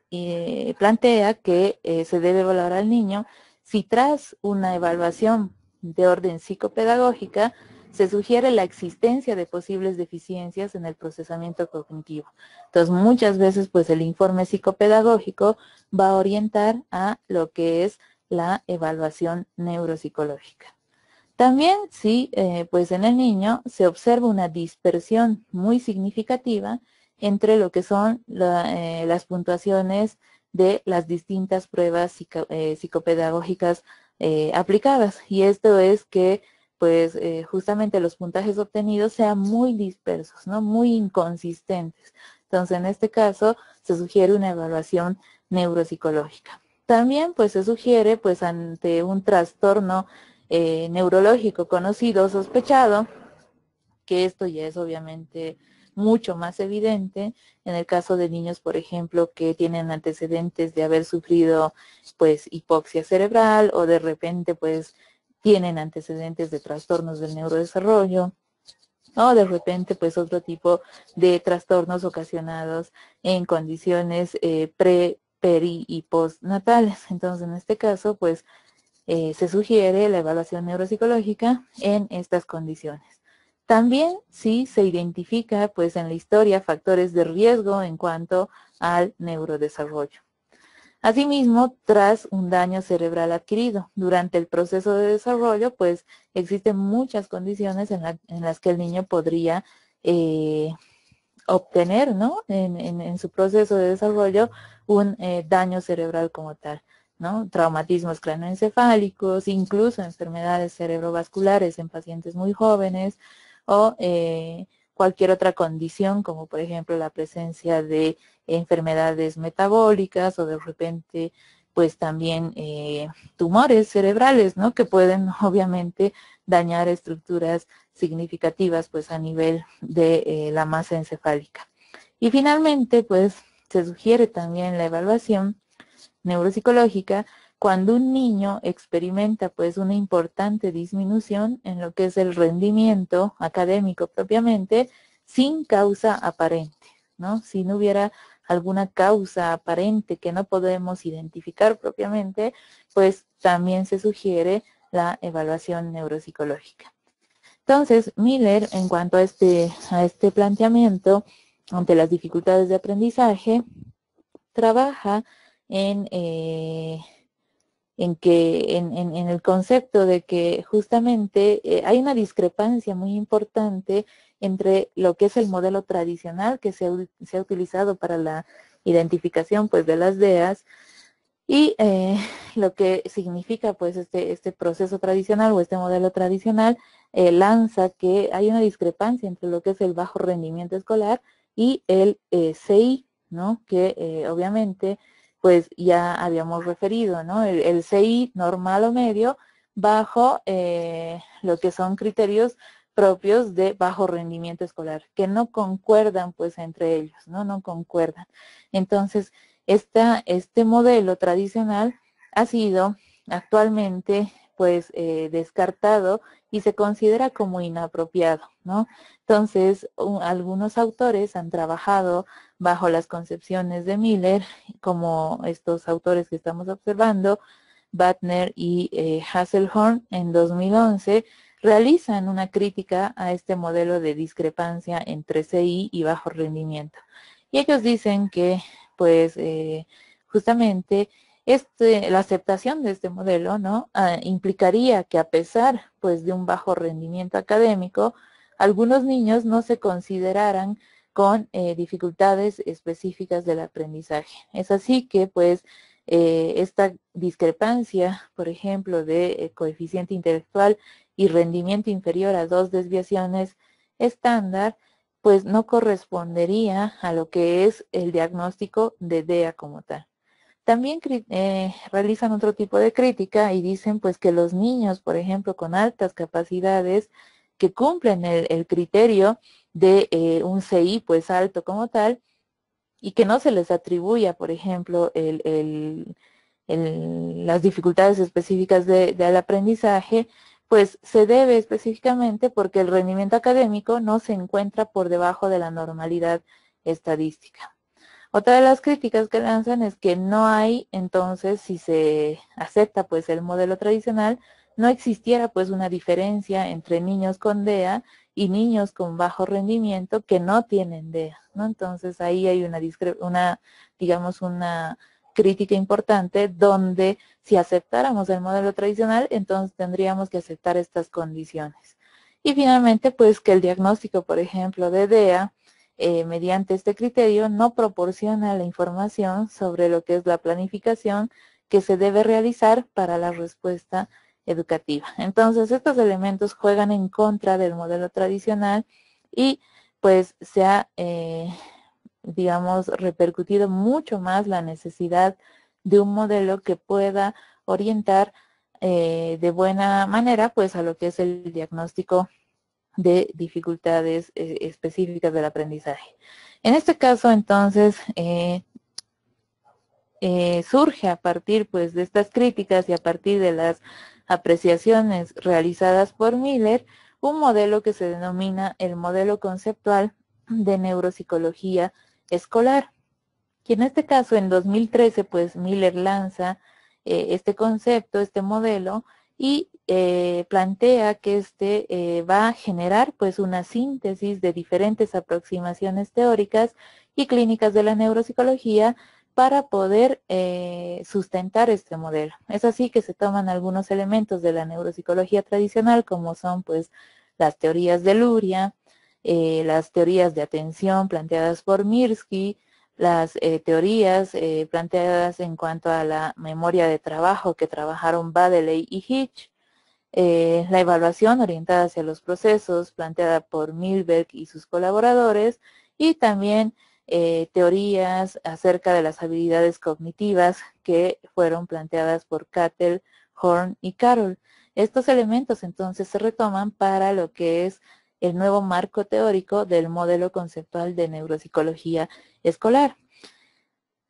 plantea que se debe valorar al niño si tras una evaluación de orden psicopedagógica se sugiere la existencia de posibles deficiencias en el procesamiento cognitivo. Entonces muchas veces pues el informe psicopedagógico va a orientar a lo que es la evaluación neuropsicológica. También si pues en el niño se observa una dispersión muy significativa entre lo que son las puntuaciones de las distintas pruebas psicopedagógicas aplicadas. Y esto es que pues justamente los puntajes obtenidos sean muy dispersos, ¿no? Muy inconsistentes. Entonces en este caso se sugiere una evaluación neuropsicológica. También pues se sugiere pues ante un trastorno neurológico conocido o sospechado, que esto ya es obviamente mucho más evidente en el caso de niños, por ejemplo, que tienen antecedentes de haber sufrido pues hipoxia cerebral o de repente pues tienen antecedentes de trastornos del neurodesarrollo o de repente pues otro tipo de trastornos ocasionados en condiciones pre, peri y postnatales. Entonces en este caso pues se sugiere la evaluación neuropsicológica en estas condiciones. También si se identifica pues en la historia factores de riesgo en cuanto al neurodesarrollo. Asimismo, tras un daño cerebral adquirido durante el proceso de desarrollo, pues existen muchas condiciones en las que el niño podría obtener, ¿no? En su proceso de desarrollo un daño cerebral como tal, ¿no? Traumatismos cráneoencefálicos, incluso enfermedades cerebrovasculares en pacientes muy jóvenes o cualquier otra condición como por ejemplo la presencia de enfermedades metabólicas o de repente pues también tumores cerebrales, ¿no? Que pueden obviamente dañar estructuras significativas pues a nivel de la masa encefálica. Y finalmente pues se sugiere también la evaluación neuropsicológica cuando un niño experimenta pues una importante disminución en lo que es el rendimiento académico propiamente sin causa aparente, ¿no? Si no hubiera alguna causa aparente que no podemos identificar propiamente, pues también se sugiere la evaluación neuropsicológica. Entonces, Miller, en cuanto a este planteamiento, ante las dificultades de aprendizaje, trabaja en, en el concepto de que justamente hay una discrepancia muy importante entre lo que es el modelo tradicional que se ha utilizado para la identificación pues, de las DEAs y lo que significa pues este proceso tradicional o este modelo tradicional lanza que hay una discrepancia entre lo que es el bajo rendimiento escolar y el CI, ¿no? Que obviamente pues ya habíamos referido, ¿no? El CI normal o medio bajo lo que son criterios propios de bajo rendimiento escolar, que no concuerdan pues entre ellos, ¿no? No concuerdan. Entonces, este modelo tradicional ha sido actualmente pues descartado y se considera como inapropiado, ¿no? Entonces, algunos autores han trabajado bajo las concepciones de Miller, como estos autores que estamos observando, Butner y Hasselhorn en 2011, realizan una crítica a este modelo de discrepancia entre CI y bajo rendimiento. Y ellos dicen que pues justamente la aceptación de este modelo, ¿no? Implicaría que a pesar pues de un bajo rendimiento académico, algunos niños no se consideraran con dificultades específicas del aprendizaje. Es así que pues esta discrepancia, por ejemplo, de coeficiente intelectual y rendimiento inferior a 2 desviaciones estándar, pues no correspondería a lo que es el diagnóstico de DEA como tal. También realizan otro tipo de crítica y dicen pues que los niños, por ejemplo, con altas capacidades que cumplen el criterio de un CI pues alto como tal y que no se les atribuya, por ejemplo, las dificultades específicas del aprendizaje, pues se debe específicamente porque el rendimiento académico no se encuentra por debajo de la normalidad estadística. Otra de las críticas que lanzan es que no hay, entonces, si se acepta pues el modelo tradicional, no existiera pues una diferencia entre niños con DEA y niños con bajo rendimiento que no tienen DEA, ¿no? Entonces ahí hay digamos, una crítica importante donde si aceptáramos el modelo tradicional, entonces tendríamos que aceptar estas condiciones. Y finalmente, pues que el diagnóstico, por ejemplo, de DEA, mediante este criterio, no proporciona la información sobre lo que es la planificación que se debe realizar para la respuesta educativa. Entonces, estos elementos juegan en contra del modelo tradicional y pues se ha, digamos, repercutido mucho más la necesidad de un modelo que pueda orientar de buena manera pues a lo que es el diagnóstico de dificultades específicas del aprendizaje. En este caso, entonces, surge a partir pues de estas críticas y a partir de las apreciaciones realizadas por Miller, un modelo que se denomina el modelo conceptual de neuropsicología escolar. Y en este caso, en 2013, pues Miller lanza este concepto, este modelo, y plantea que va a generar pues una síntesis de diferentes aproximaciones teóricas y clínicas de la neuropsicología para poder sustentar este modelo. Es así que se toman algunos elementos de la neuropsicología tradicional, como son pues las teorías de Luria, las teorías de atención planteadas por Mirsky, las teorías planteadas en cuanto a la memoria de trabajo que trabajaron Baddeley y Hitch, la evaluación orientada hacia los procesos planteada por Milberg y sus colaboradores, y también teorías acerca de las habilidades cognitivas que fueron planteadas por Cattell, Horn y Carroll. Estos elementos entonces se retoman para lo que es el nuevo marco teórico del modelo conceptual de neuropsicología escolar.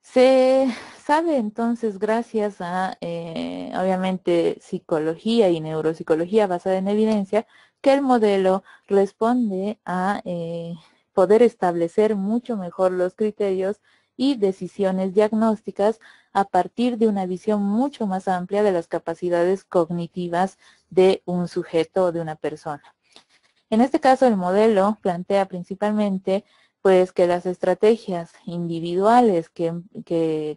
Se sabe entonces, gracias a, obviamente, psicología y neuropsicología basada en evidencia, que el modelo responde a poder establecer mucho mejor los criterios y decisiones diagnósticas a partir de una visión mucho más amplia de las capacidades cognitivas de un sujeto o de una persona. En este caso, el modelo plantea principalmente pues que las estrategias individuales que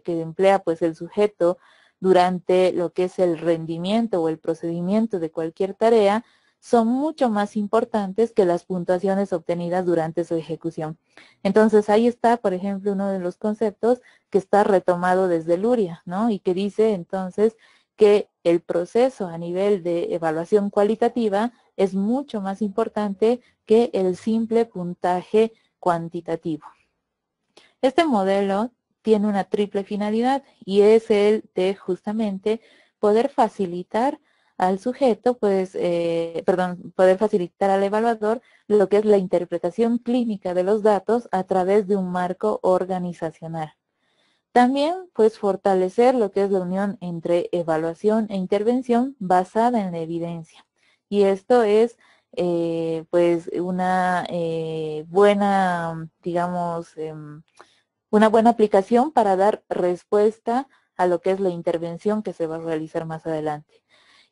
emplea pues el sujeto durante lo que es el rendimiento o el procedimiento de cualquier tarea son mucho más importantes que las puntuaciones obtenidas durante su ejecución. Entonces ahí está, por ejemplo, uno de los conceptos que está retomado desde Luria, ¿no? Y que dice entonces que el proceso a nivel de evaluación cualitativa es mucho más importante que el simple puntaje cuantitativo. Este modelo tiene una triple finalidad y es el de justamente poder facilitar al sujeto, pues, poder facilitar al evaluador lo que es la interpretación clínica de los datos a través de un marco organizacional. También, pues, fortalecer lo que es la unión entre evaluación e intervención basada en la evidencia. Y esto es, pues, una buena, digamos, una buena aplicación para dar respuesta a lo que es la intervención que se va a realizar más adelante.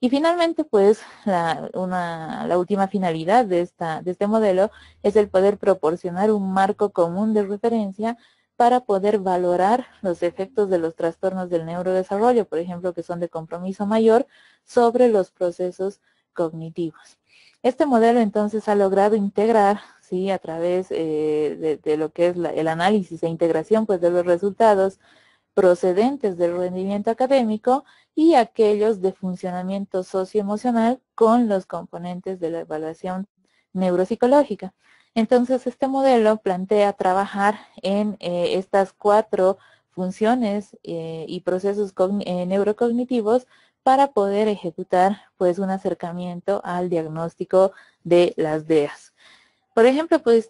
Y finalmente, pues, la última finalidad de este modelo es el poder proporcionar un marco común de referencia para poder valorar los efectos de los trastornos del neurodesarrollo, por ejemplo, que son de compromiso mayor, sobre los procesos cognitivos. Este modelo entonces ha logrado integrar, ¿sí?, a través de lo que es el análisis e integración pues, de los resultados procedentes del rendimiento académico y aquellos de funcionamiento socioemocional con los componentes de la evaluación neuropsicológica. Entonces, este modelo plantea trabajar en estas 4 funciones y procesos neurocognitivos para poder ejecutar pues un acercamiento al diagnóstico de las DEAs. Por ejemplo, pues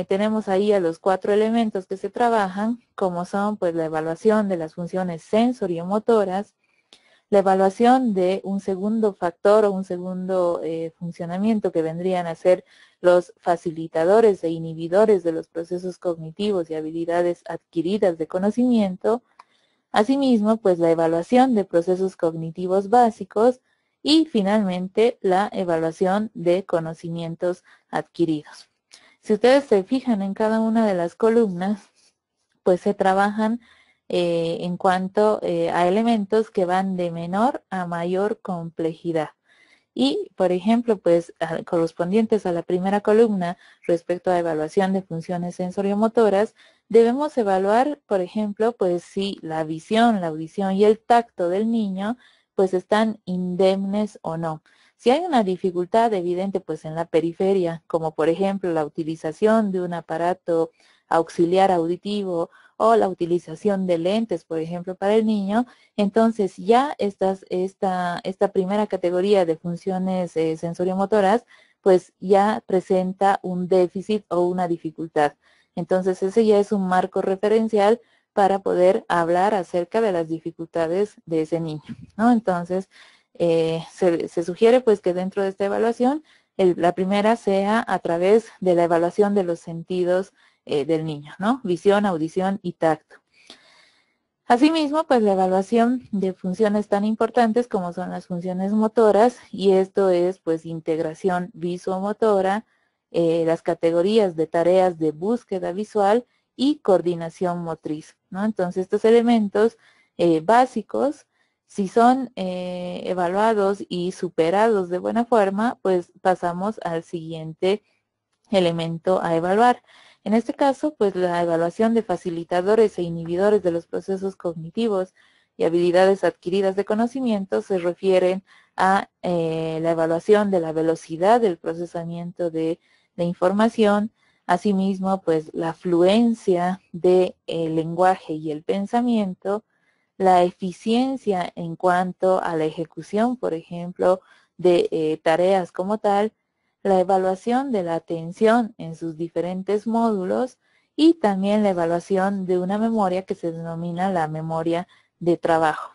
tenemos ahí a los 4 elementos que se trabajan, como son pues la evaluación de las funciones sensoriomotoras, la evaluación de un segundo factor o un segundo funcionamiento que vendrían a ser los facilitadores e inhibidores de los procesos cognitivos y habilidades adquiridas de conocimiento. Asimismo, pues la evaluación de procesos cognitivos básicos y finalmente la evaluación de conocimientos adquiridos. Si ustedes se fijan en cada una de las columnas, pues se trabajan en cuanto a elementos que van de menor a mayor complejidad. Y, por ejemplo, pues correspondientes a la primera columna respecto a evaluación de funciones sensoriomotoras, debemos evaluar, por ejemplo, pues si la visión, la audición y el tacto del niño pues están indemnes o no. Si hay una dificultad evidente pues en la periferia, como por ejemplo la utilización de un aparato auxiliar auditivo o la utilización de lentes, por ejemplo, para el niño, entonces ya esta primera categoría de funciones sensoriomotoras, pues ya presenta un déficit o una dificultad. Entonces ese ya es un marco referencial para poder hablar acerca de las dificultades de ese niño, ¿no? Entonces se sugiere pues que dentro de esta evaluación, la primera sea a través de la evaluación de los sentidos del niño, ¿no? Visión, audición y tacto. Asimismo, pues la evaluación de funciones tan importantes como son las funciones motoras, y esto es pues integración visomotora, las categorías de tareas de búsqueda visual y coordinación motriz, ¿no? Entonces estos elementos básicos, si son evaluados y superados de buena forma, pues pasamos al siguiente elemento a evaluar. En este caso, pues la evaluación de facilitadores e inhibidores de los procesos cognitivos y habilidades adquiridas de conocimiento se refieren a la evaluación de la velocidad del procesamiento de información, asimismo, pues la fluencia del lenguaje y el pensamiento, la eficiencia en cuanto a la ejecución, por ejemplo, de tareas como tal, la evaluación de la atención en sus diferentes módulos y también la evaluación de una memoria que se denomina la memoria de trabajo.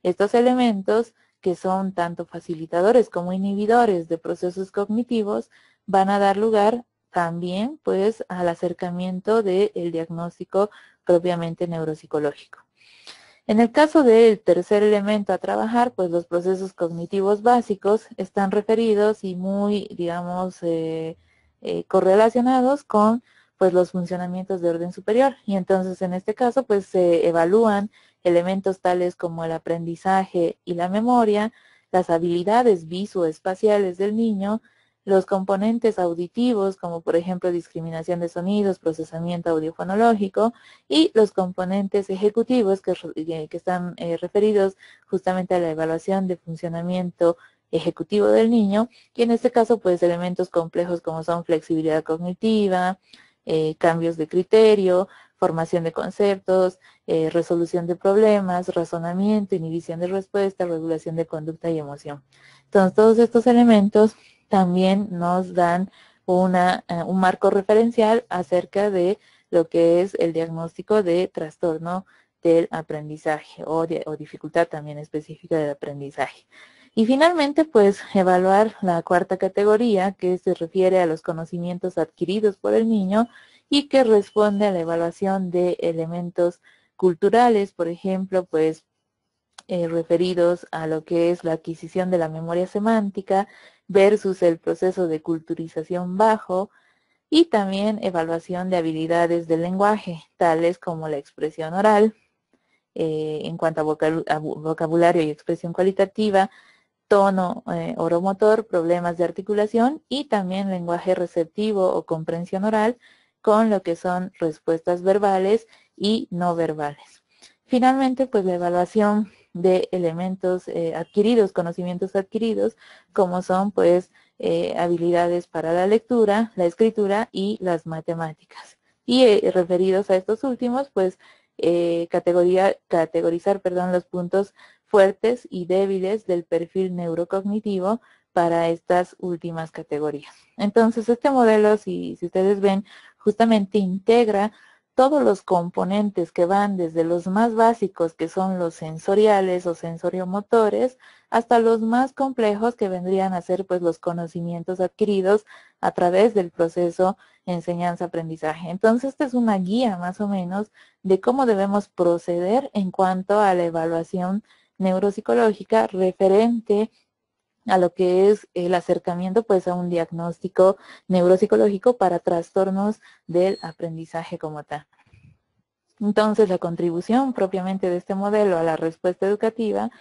Estos elementos, que son tanto facilitadores como inhibidores de procesos cognitivos, van a dar lugar también pues al acercamiento del diagnóstico propiamente neuropsicológico. En el caso del tercer elemento a trabajar, pues los procesos cognitivos básicos están referidos y muy, digamos, correlacionados con pues los funcionamientos de orden superior. Y entonces en este caso pues se evalúan elementos tales como el aprendizaje y la memoria, las habilidades visoespaciales del niño, los componentes auditivos, como por ejemplo discriminación de sonidos, procesamiento audiofonológico, y los componentes ejecutivos que están referidos justamente a la evaluación de funcionamiento ejecutivo del niño, y en este caso pues elementos complejos como son flexibilidad cognitiva, cambios de criterio, formación de conceptos, resolución de problemas, razonamiento, inhibición de respuesta, regulación de conducta y emoción. Entonces todos estos elementos también nos dan un marco referencial acerca de lo que es el diagnóstico de trastorno del aprendizaje o dificultad también específica del aprendizaje. Y finalmente, pues, evaluar la cuarta categoría, que se refiere a los conocimientos adquiridos por el niño y que responde a la evaluación de elementos culturales, por ejemplo, pues, referidos a lo que es la adquisición de la memoria semántica versus el proceso de culturización bajo, y también evaluación de habilidades del lenguaje, tales como la expresión oral, en cuanto a vocabulario y expresión cualitativa, tono oromotor, problemas de articulación y también lenguaje receptivo o comprensión oral con lo que son respuestas verbales y no verbales. Finalmente, pues la evaluación de elementos adquiridos, conocimientos adquiridos, como son pues habilidades para la lectura, la escritura y las matemáticas. Y referidos a estos últimos, pues categorizar, perdón, los puntos fuertes y débiles del perfil neurocognitivo para estas últimas categorías. Entonces, este modelo, si ustedes ven, justamente integra todos los componentes que van desde los más básicos, que son los sensoriales o sensoriomotores, hasta los más complejos, que vendrían a ser pues los conocimientos adquiridos a través del proceso enseñanza-aprendizaje. Entonces, esta es una guía más o menos de cómo debemos proceder en cuanto a la evaluación neuropsicológica referente a lo que es el acercamiento pues a un diagnóstico neuropsicológico para trastornos del aprendizaje como tal. Entonces, la contribución propiamente de este modelo a la respuesta educativa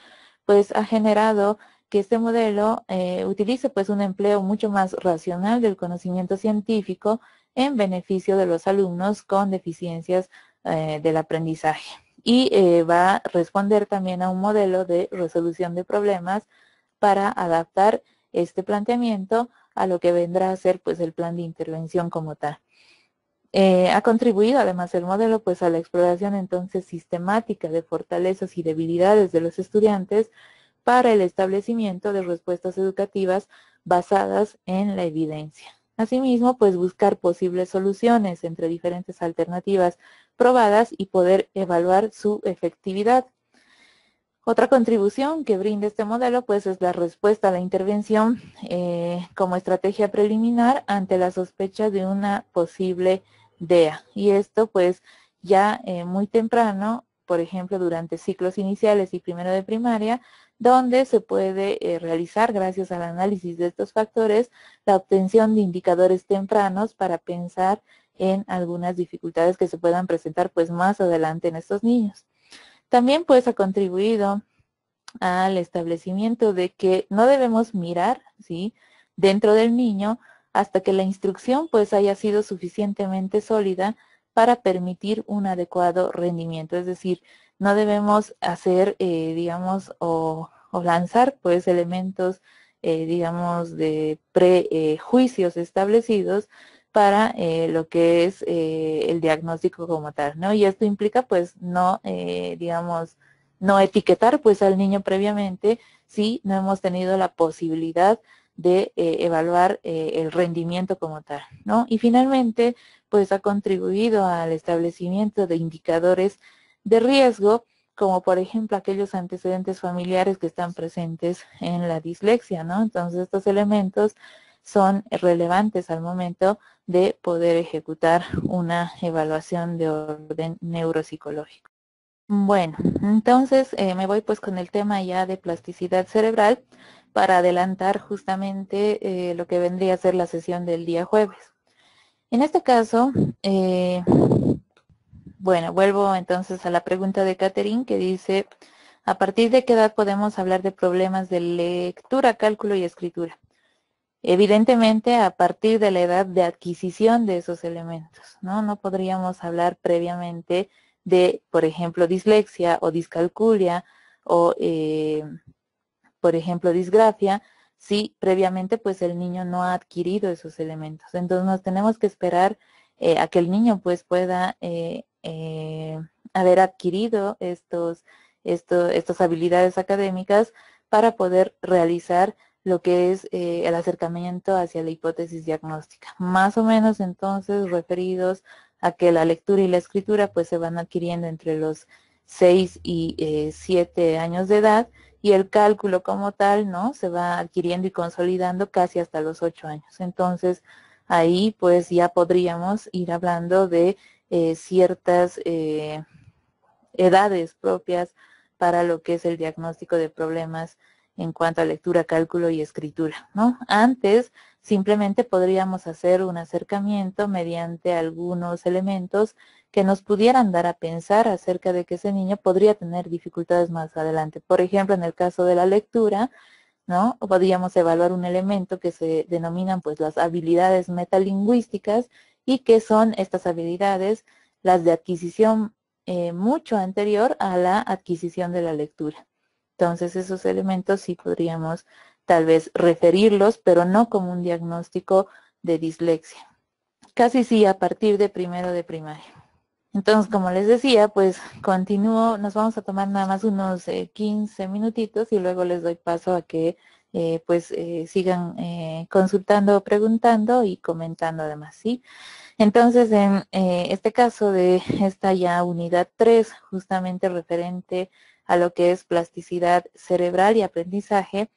pues ha generado que este modelo utilice pues un empleo mucho más racional del conocimiento científico en beneficio de los alumnos con deficiencias del aprendizaje. Y va a responder también a un modelo de resolución de problemas para adaptar este planteamiento a lo que vendrá a ser pues el plan de intervención como tal. Ha contribuido además el modelo pues a la exploración entonces sistemática de fortalezas y debilidades de los estudiantes para el establecimiento de respuestas educativas basadas en la evidencia. Asimismo, pues buscar posibles soluciones entre diferentes alternativas probadas y poder evaluar su efectividad. Otra contribución que brinda este modelo pues es la respuesta a la intervención como estrategia preliminar ante la sospecha de una posible DEA. Y esto pues ya muy temprano, por ejemplo durante ciclos iniciales y primero de primaria, donde se puede realizar gracias al análisis de estos factores la obtención de indicadores tempranos para pensar en algunas dificultades que se puedan presentar pues más adelante en estos niños. También pues ha contribuido al establecimiento de que no debemos mirar, ¿sí?, dentro del niño hasta que la instrucción pues haya sido suficientemente sólida para permitir un adecuado rendimiento. Es decir, no debemos hacer, digamos, o lanzar pues elementos, digamos, de prejuicios establecidos para lo que es el diagnóstico como tal, ¿no? Y esto implica pues no, digamos, no etiquetar pues al niño previamente si no hemos tenido la posibilidad de evaluar el rendimiento como tal, ¿no? Y finalmente, pues ha contribuido al establecimiento de indicadores de riesgo, como por ejemplo aquellos antecedentes familiares que están presentes en la dislexia, ¿no? Entonces estos elementos son relevantes al momento de poder ejecutar una evaluación de orden neuropsicológico. Bueno, entonces me voy pues con el tema ya de plasticidad cerebral para adelantar justamente lo que vendría a ser la sesión del día jueves. En este caso, bueno, vuelvo entonces a la pregunta de Catherine que dice, ¿a partir de qué edad podemos hablar de problemas de lectura, cálculo y escritura? Evidentemente, a partir de la edad de adquisición de esos elementos, ¿no? No podríamos hablar previamente de, por ejemplo, dislexia o discalculia o, por ejemplo, disgrafia, si previamente pues el niño no ha adquirido esos elementos. Entonces nos tenemos que esperar a que el niño pues pueda haber adquirido estas habilidades académicas para poder realizar lo que es el acercamiento hacia la hipótesis diagnóstica. Más o menos entonces referidos a que la lectura y la escritura pues se van adquiriendo entre los 6 y 7 años de edad y el cálculo como tal, ¿no? Se va adquiriendo y consolidando casi hasta los 8 años. Entonces ahí pues ya podríamos ir hablando de ciertas edades propias para lo que es el diagnóstico de problemas en cuanto a lectura, cálculo y escritura, ¿no? Antes simplemente podríamos hacer un acercamiento mediante algunos elementos que nos pudieran dar a pensar acerca de que ese niño podría tener dificultades más adelante. Por ejemplo, en el caso de la lectura, ¿no? Podríamos evaluar un elemento que se denominan pues las habilidades metalingüísticas y que son estas habilidades las de adquisición mucho anterior a la adquisición de la lectura. Entonces esos elementos sí podríamos tal vez referirlos, pero no como un diagnóstico de dislexia. Casi sí a partir de primero de primaria. Entonces, como les decía, pues continúo, nos vamos a tomar nada más unos 15 minutitos y luego les doy paso a que sigan consultando, preguntando y comentando además, ¿sí? Entonces, en este caso de esta ya unidad 3, justamente referente a lo que es plasticidad cerebral y aprendizaje,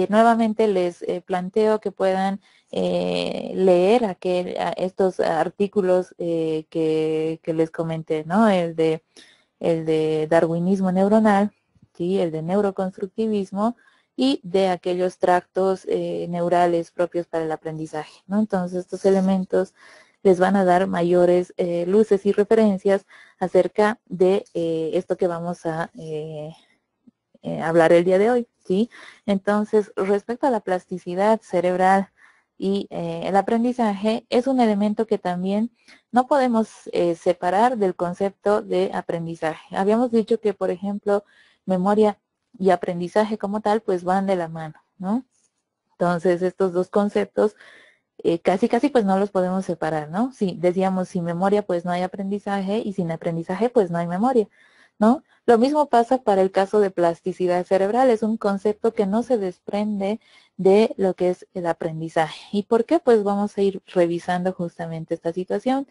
nuevamente les planteo que puedan leer estos artículos que les comenté, ¿no? El de darwinismo neuronal, ¿sí? El de neuroconstructivismo y de aquellos tractos neurales propios para el aprendizaje, ¿no? Entonces, estos elementos les van a dar mayores luces y referencias acerca de esto que vamos a hablar el día de hoy, ¿sí? Entonces, respecto a la plasticidad cerebral y el aprendizaje, es un elemento que también no podemos separar del concepto de aprendizaje. Habíamos dicho que, por ejemplo, memoria y aprendizaje como tal, pues van de la mano, ¿no? Entonces, estos dos conceptos casi pues no los podemos separar, ¿no? Si decíamos sin memoria pues no hay aprendizaje y sin aprendizaje pues no hay memoria, ¿no? Lo mismo pasa para el caso de plasticidad cerebral, es un concepto que no se desprende de lo que es el aprendizaje. ¿Y por qué? Pues vamos a ir revisando justamente esta situación.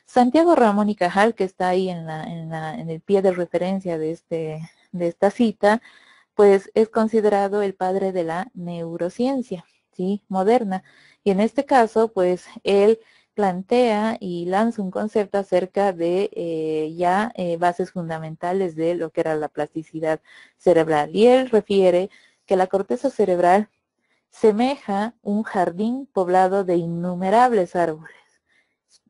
Santiago Ramón y Cajal, que está ahí en el pie de referencia de esta cita, pues es considerado el padre de la neurociencia, ¿sí? Moderna. Y en este caso, pues él plantea y lanza un concepto acerca de bases fundamentales de lo que era la plasticidad cerebral. Y él refiere que la corteza cerebral semeja un jardín poblado de innumerables árboles,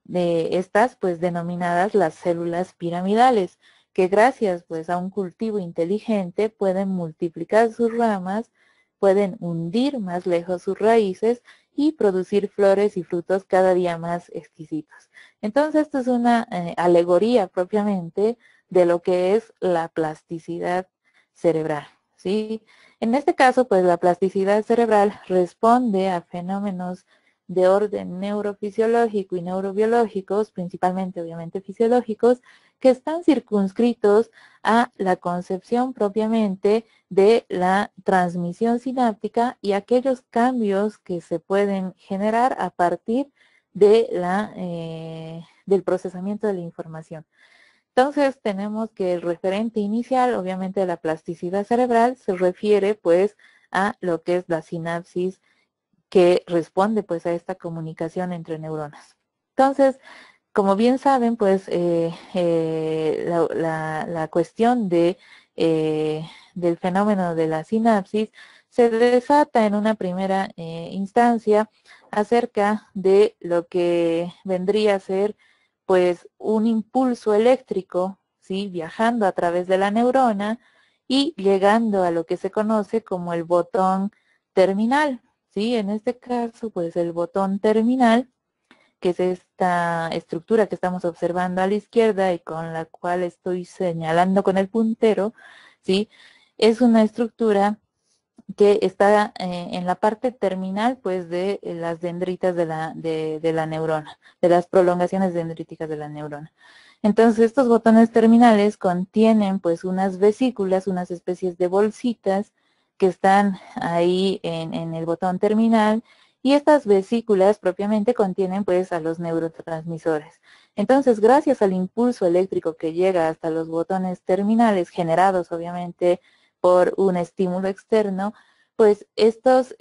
de estas pues denominadas las células piramidales, que gracias pues a un cultivo inteligente pueden multiplicar sus ramas, pueden hundir más lejos sus raíces y producir flores y frutos cada día más exquisitos. Entonces esto es una alegoría propiamente de lo que es la plasticidad cerebral, ¿sí? En este caso pues la plasticidad cerebral responde a fenómenos de orden neurofisiológico y neurobiológicos, principalmente obviamente fisiológicos, que están circunscritos a la concepción propiamente de la transmisión sináptica y aquellos cambios que se pueden generar a partir de del procesamiento de la información. Entonces tenemos que el referente inicial, obviamente de la plasticidad cerebral, se refiere pues a lo que es la sinapsis que responde pues a esta comunicación entre neuronas. Entonces, como bien saben, pues la cuestión del fenómeno de la sinapsis se desata en una primera instancia acerca de lo que vendría a ser pues un impulso eléctrico, ¿sí? Viajando a través de la neurona y llegando a lo que se conoce como el botón terminal, ¿sí? En este caso, pues el botón terminal, que es esta estructura que estamos observando a la izquierda y con la cual estoy señalando con el puntero, ¿sí? Es una estructura que está en la parte terminal, pues, de las dendritas de la neurona, de las prolongaciones dendríticas de la neurona. Entonces, estos botones terminales contienen, pues, unas vesículas, unas especies de bolsitas que están ahí en el botón terminal, y estas vesículas propiamente contienen, pues, a los neurotransmisores. Entonces, gracias al impulso eléctrico que llega hasta los botones terminales, generados, obviamente, por un estímulo externo, pues estos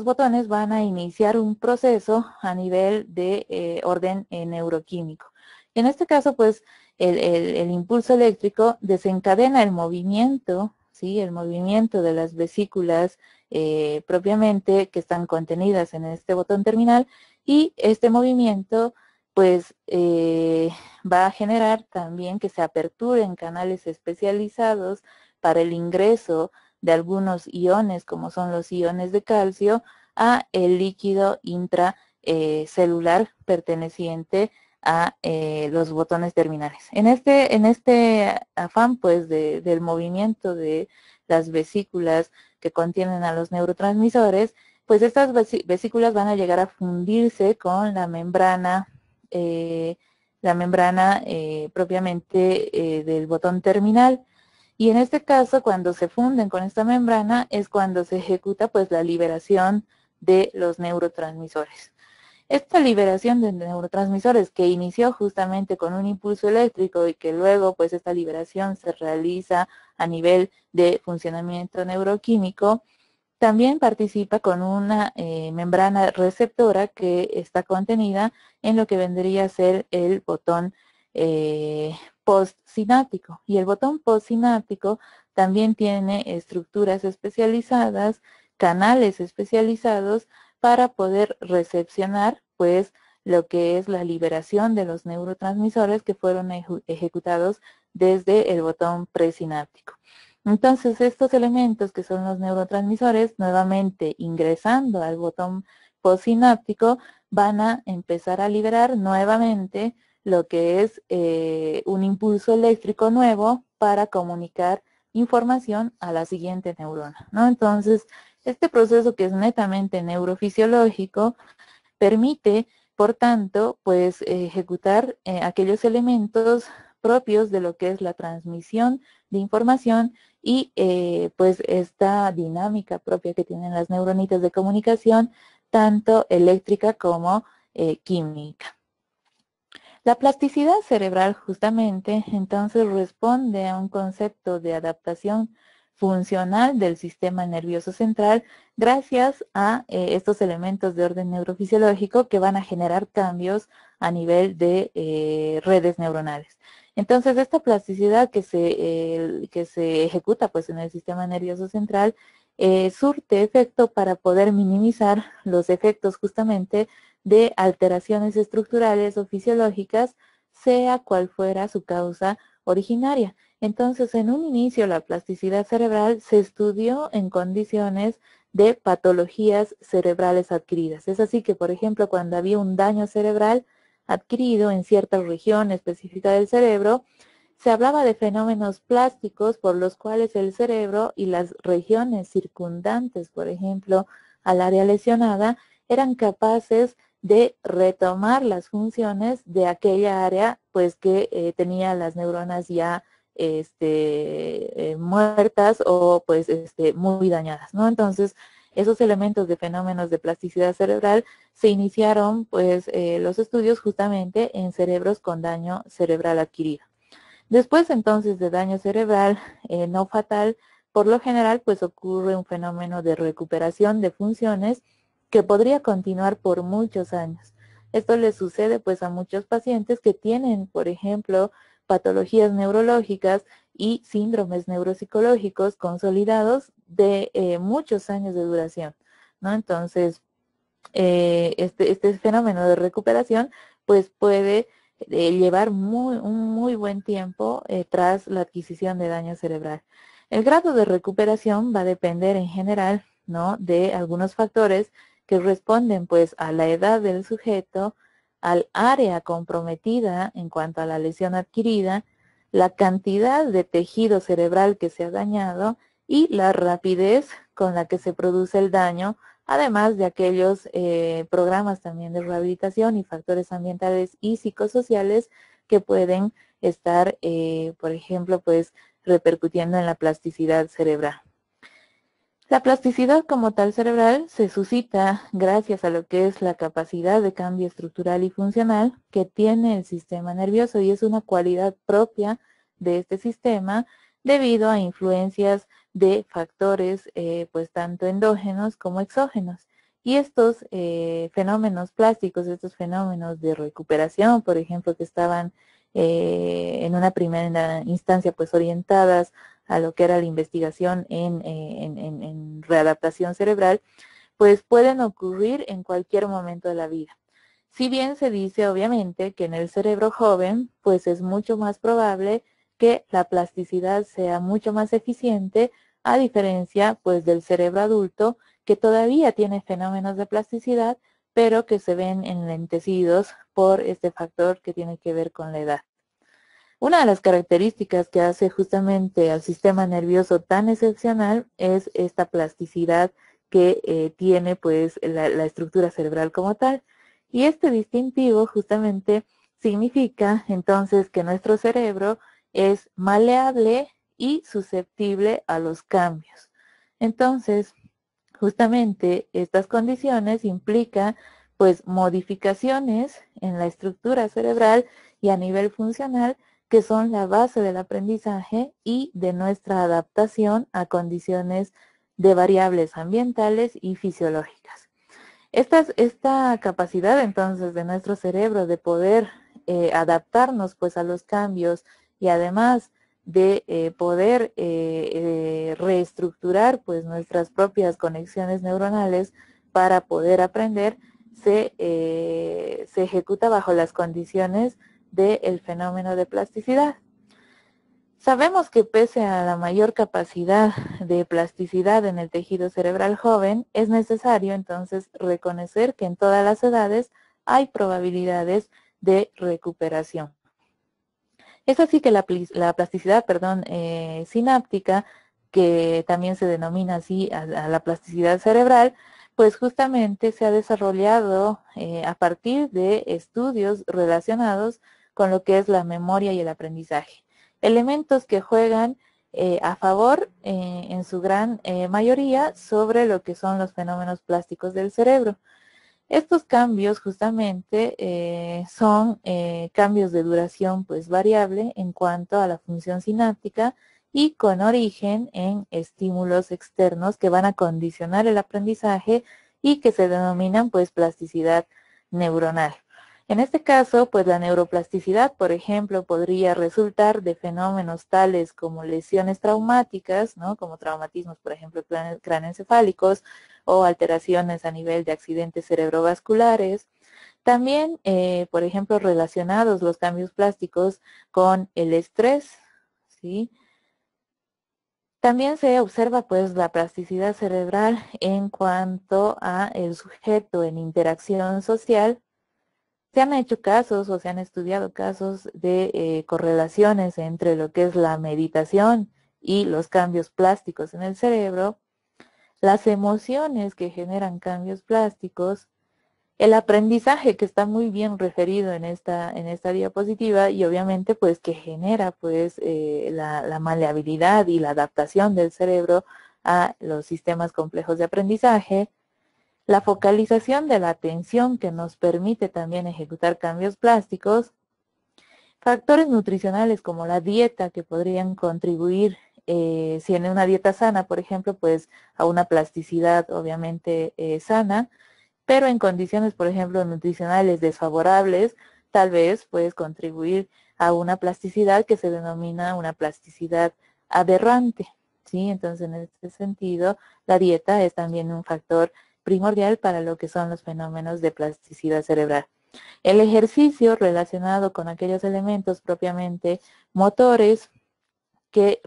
botones van a iniciar un proceso a nivel de orden neuroquímico. En este caso, pues, el impulso eléctrico desencadena el movimiento, ¿sí? El movimiento de las vesículas propiamente que están contenidas en este botón terminal, y este movimiento, pues, va a generar también que se aperturen canales especializados para el ingreso de algunos iones, como son los iones de calcio, a el líquido intracelular perteneciente a los botones terminales. En este afán pues del movimiento de las vesículas que contienen a los neurotransmisores, pues estas vesículas van a llegar a fundirse con la membrana propiamente del botón terminal. Y en este caso, cuando se funden con esta membrana, es cuando se ejecuta pues la liberación de los neurotransmisores. Esta liberación de neurotransmisores que inició justamente con un impulso eléctrico y que luego pues esta liberación se realiza a nivel de funcionamiento neuroquímico, también participa con una membrana receptora que está contenida en lo que vendría a ser el botón postsináptico. Y el botón postsináptico también tiene estructuras especializadas, canales especializados para poder recepcionar pues lo que es la liberación de los neurotransmisores que fueron ejecutados desde el botón presináptico. Entonces, estos elementos que son los neurotransmisores, nuevamente ingresando al botón postsináptico, van a empezar a liberar nuevamente lo que es un impulso eléctrico nuevo para comunicar información a la siguiente neurona, ¿no? Entonces, este proceso que es netamente neurofisiológico permite, por tanto, pues ejecutar aquellos elementos propios de lo que es la transmisión de información y pues esta dinámica propia que tienen las neuronitas de comunicación, tanto eléctrica como química. La plasticidad cerebral justamente entonces responde a un concepto de adaptación funcional del sistema nervioso central gracias a estos elementos de orden neurofisiológico que van a generar cambios a nivel de redes neuronales. Entonces, esta plasticidad que se ejecuta pues, en el sistema nervioso central surte efecto para poder minimizar los efectos justamente de alteraciones estructurales o fisiológicas, sea cual fuera su causa originaria. Entonces, en un inicio, la plasticidad cerebral se estudió en condiciones de patologías cerebrales adquiridas. Es así que, por ejemplo, cuando había un daño cerebral adquirido en cierta región específica del cerebro, se hablaba de fenómenos plásticos por los cuales el cerebro y las regiones circundantes, por ejemplo, al área lesionada, eran capaces de retomar las funciones de aquella área pues que tenía las neuronas ya muertas o pues muy dañadas, ¿no? Entonces, esos elementos de fenómenos de plasticidad cerebral se iniciaron pues los estudios justamente en cerebros con daño cerebral adquirido. Después entonces de daño cerebral no fatal, por lo general pues ocurre un fenómeno de recuperación de funciones que podría continuar por muchos años. Esto le sucede pues a muchos pacientes que tienen, por ejemplo, patologías neurológicas y síndromes neuropsicológicos consolidados de muchos años de duración, ¿no? Entonces, este fenómeno de recuperación pues puede llevar un muy buen tiempo tras la adquisición de daño cerebral. El grado de recuperación va a depender en general, ¿no?, de algunos factores que responden pues a la edad del sujeto, al área comprometida en cuanto a la lesión adquirida, la cantidad de tejido cerebral que se ha dañado y la rapidez con la que se produce el daño, además de aquellos programas también de rehabilitación y factores ambientales y psicosociales que pueden estar, por ejemplo, pues repercutiendo en la plasticidad cerebral. La plasticidad como tal cerebral se suscita gracias a lo que es la capacidad de cambio estructural y funcional que tiene el sistema nervioso y es una cualidad propia de este sistema debido a influencias de factores pues tanto endógenos como exógenos. Y estos fenómenos plásticos, estos fenómenos de recuperación, por ejemplo, que estaban en una primera instancia pues orientadas a lo que era la investigación en readaptación cerebral, pues pueden ocurrir en cualquier momento de la vida. Si bien se dice obviamente que en el cerebro joven, pues es mucho más probable que la plasticidad sea mucho más eficiente, a diferencia pues del cerebro adulto, que todavía tiene fenómenos de plasticidad, pero que se ven enlentecidos por este factor que tiene que ver con la edad. Una de las características que hace justamente al sistema nervioso tan excepcional es esta plasticidad que tiene pues la estructura cerebral como tal. Y este distintivo justamente significa entonces que nuestro cerebro es maleable y susceptible a los cambios. Entonces, justamente estas condiciones implican pues modificaciones en la estructura cerebral y a nivel funcional que son la base del aprendizaje y de nuestra adaptación a condiciones de variables ambientales y fisiológicas. Esta capacidad entonces de nuestro cerebro de poder adaptarnos pues a los cambios y además de poder reestructurar pues nuestras propias conexiones neuronales para poder aprender, se ejecuta bajo las condiciones del fenómeno de plasticidad. Sabemos que pese a la mayor capacidad de plasticidad en el tejido cerebral joven, es necesario entonces reconocer que en todas las edades hay probabilidades de recuperación. Es así que la plasticidad sináptica, que también se denomina así a la plasticidad cerebral, pues justamente se ha desarrollado a partir de estudios relacionados con lo que es la memoria y el aprendizaje. Elementos que juegan a favor en su gran mayoría sobre lo que son los fenómenos plásticos del cerebro. Estos cambios justamente son cambios de duración pues variable en cuanto a la función sináptica y con origen en estímulos externos que van a condicionar el aprendizaje y que se denominan pues plasticidad neuronal. En este caso, pues la neuroplasticidad, por ejemplo, podría resultar de fenómenos tales como lesiones traumáticas, ¿no? Como traumatismos, por ejemplo, cráneoencefálicos o alteraciones a nivel de accidentes cerebrovasculares. También, por ejemplo, relacionados los cambios plásticos con el estrés, ¿sí? También se observa pues la plasticidad cerebral en cuanto a el sujeto en interacción social. Se han hecho casos o se han estudiado casos de correlaciones entre lo que es la meditación y los cambios plásticos en el cerebro, las emociones que generan cambios plásticos, el aprendizaje que está muy bien referido en esta diapositiva y obviamente pues que genera pues la maleabilidad y la adaptación del cerebro a los sistemas complejos de aprendizaje, la focalización de la atención que nos permite también ejecutar cambios plásticos, factores nutricionales como la dieta que podrían contribuir, si en una dieta sana, por ejemplo, pues a una plasticidad obviamente sana, pero en condiciones, por ejemplo, nutricionales desfavorables, tal vez puedes contribuir a una plasticidad que se denomina una plasticidad aberrante, ¿sí? Entonces, en este sentido, la dieta es también un factor primordial para lo que son los fenómenos de plasticidad cerebral. El ejercicio relacionado con aquellos elementos propiamente motores que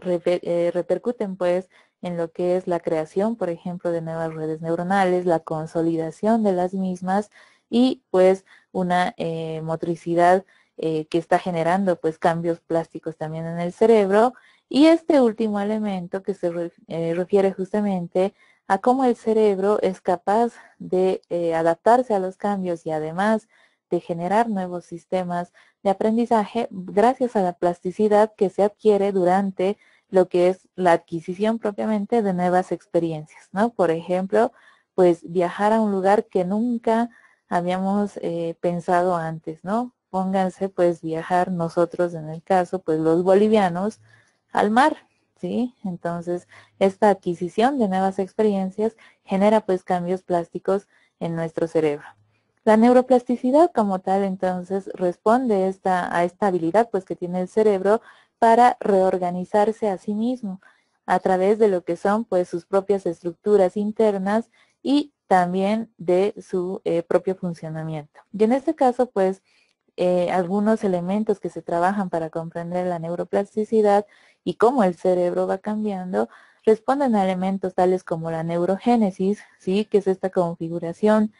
repercuten pues en lo que es la creación, por ejemplo, de nuevas redes neuronales, la consolidación de las mismas y pues una motricidad que está generando pues cambios plásticos también en el cerebro. Y este último elemento que se refiere justamente a cómo el cerebro es capaz de adaptarse a los cambios y además de generar nuevos sistemas de aprendizaje gracias a la plasticidad que se adquiere durante lo que es la adquisición propiamente de nuevas experiencias, ¿no? Por ejemplo, pues viajar a un lugar que nunca habíamos pensado antes, ¿no? Pónganse pues viajar nosotros en el caso, pues los bolivianos al mar, ¿sí? Entonces, esta adquisición de nuevas experiencias genera pues cambios plásticos en nuestro cerebro. La neuroplasticidad como tal entonces responde a esta habilidad pues que tiene el cerebro para reorganizarse a sí mismo a través de lo que son pues sus propias estructuras internas y también de su propio funcionamiento. Y en este caso pues algunos elementos que se trabajan para comprender la neuroplasticidad y cómo el cerebro va cambiando responden a elementos tales como la neurogénesis, ¿sí? Que es esta configuración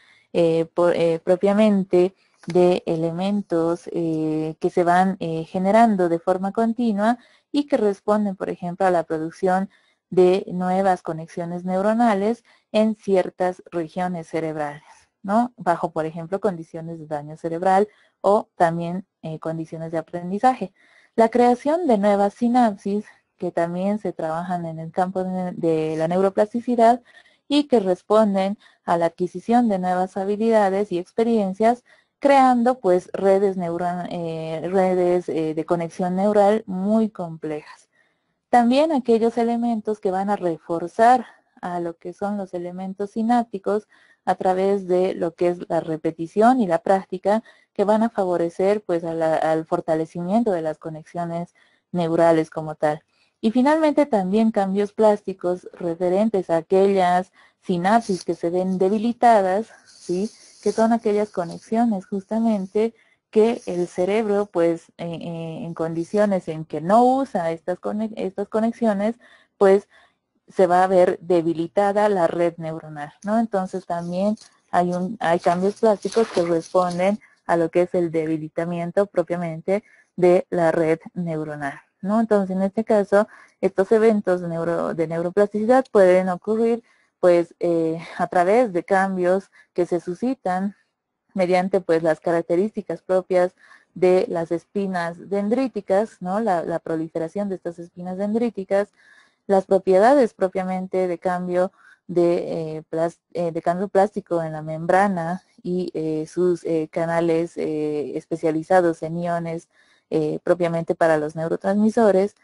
propiamente de elementos que se van generando de forma continua y que responden, por ejemplo, a la producción de nuevas conexiones neuronales en ciertas regiones cerebrales, ¿no? Bajo, por ejemplo, condiciones de daño cerebral o también condiciones de aprendizaje. La creación de nuevas sinapsis, que también se trabajan en el campo de la neuroplasticidad y que responden a la adquisición de nuevas habilidades y experiencias, creando pues redes de conexión neural muy complejas. También aquellos elementos que van a reforzar a lo que son los elementos sinápticos a través de lo que es la repetición y la práctica, que van a favorecer pues al fortalecimiento de las conexiones neurales como tal. Y finalmente también cambios plásticos referentes a aquellas sinapsis que se ven debilitadas, ¿sí? Que son aquellas conexiones justamente que el cerebro, pues, en condiciones en que no usa estas conexiones, pues, se va a ver debilitada la red neuronal, ¿no? Entonces también hay cambios plásticos que responden a lo que es el debilitamiento propiamente de la red neuronal, ¿no? Entonces, en este caso, estos eventos de neuroplasticidad pueden ocurrir, pues, a través de cambios que se suscitan mediante pues las características propias de las espinas dendríticas, ¿no? La proliferación de estas espinas dendríticas, las propiedades propiamente de cambio plástico en la membrana y sus canales especializados en iones propiamente para los neurotransmisores,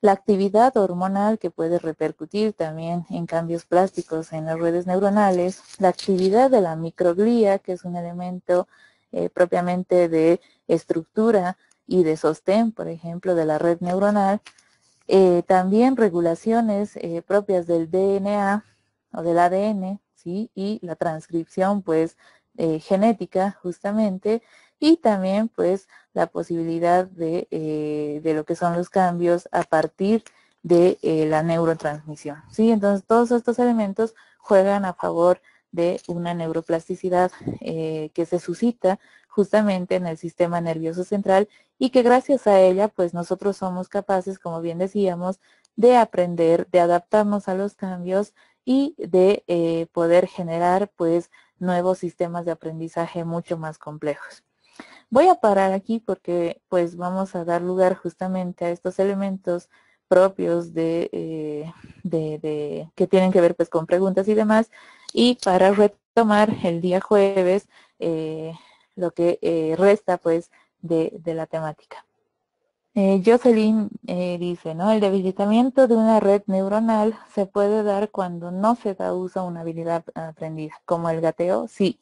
la actividad hormonal que puede repercutir también en cambios plásticos en las redes neuronales, la actividad de la microglía, que es un elemento propiamente de estructura y de sostén, por ejemplo, de la red neuronal, también regulaciones propias del DNA o del ADN, ¿sí? Y la transcripción, pues, genética, justamente, y también, pues, la posibilidad de lo que son los cambios a partir de la neurotransmisión, ¿sí? Entonces, todos estos elementos juegan a favor de una neuroplasticidad que se suscita justamente en el sistema nervioso central y que gracias a ella, pues nosotros somos capaces, como bien decíamos, de aprender, de adaptarnos a los cambios y de poder generar, pues, nuevos sistemas de aprendizaje mucho más complejos. Voy a parar aquí porque, pues, vamos a dar lugar justamente a estos elementos propios que tienen que ver, pues, con preguntas y demás, y para retomar el día jueves lo que resta, pues, de la temática. Jocelyn dice, ¿no? El debilitamiento de una red neuronal se puede dar cuando no se da uso a una habilidad aprendida, como el gateo, sí,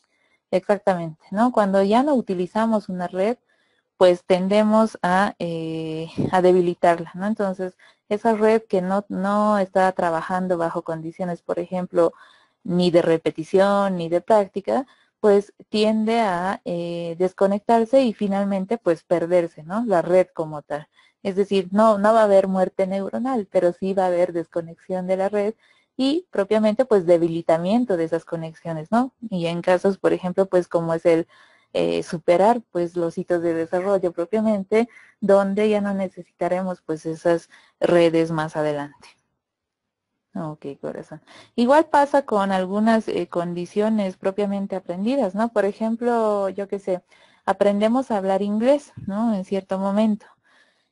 exactamente, ¿no? Cuando ya no utilizamos una red, pues tendemos a debilitarla, ¿no? Entonces, esa red que no está trabajando bajo condiciones, por ejemplo, ni de repetición, ni de práctica, pues tiende a desconectarse y finalmente pues perderse, ¿no? La red como tal. Es decir, no va a haber muerte neuronal, pero sí va a haber desconexión de la red y propiamente pues debilitamiento de esas conexiones, ¿no? Y en casos, por ejemplo, pues como es el superar pues los hitos de desarrollo propiamente, donde ya no necesitaremos pues esas redes más adelante. Ok, corazón. Igual pasa con algunas condiciones propiamente aprendidas, ¿no? Por ejemplo, yo qué sé, aprendemos a hablar inglés, ¿no? En cierto momento,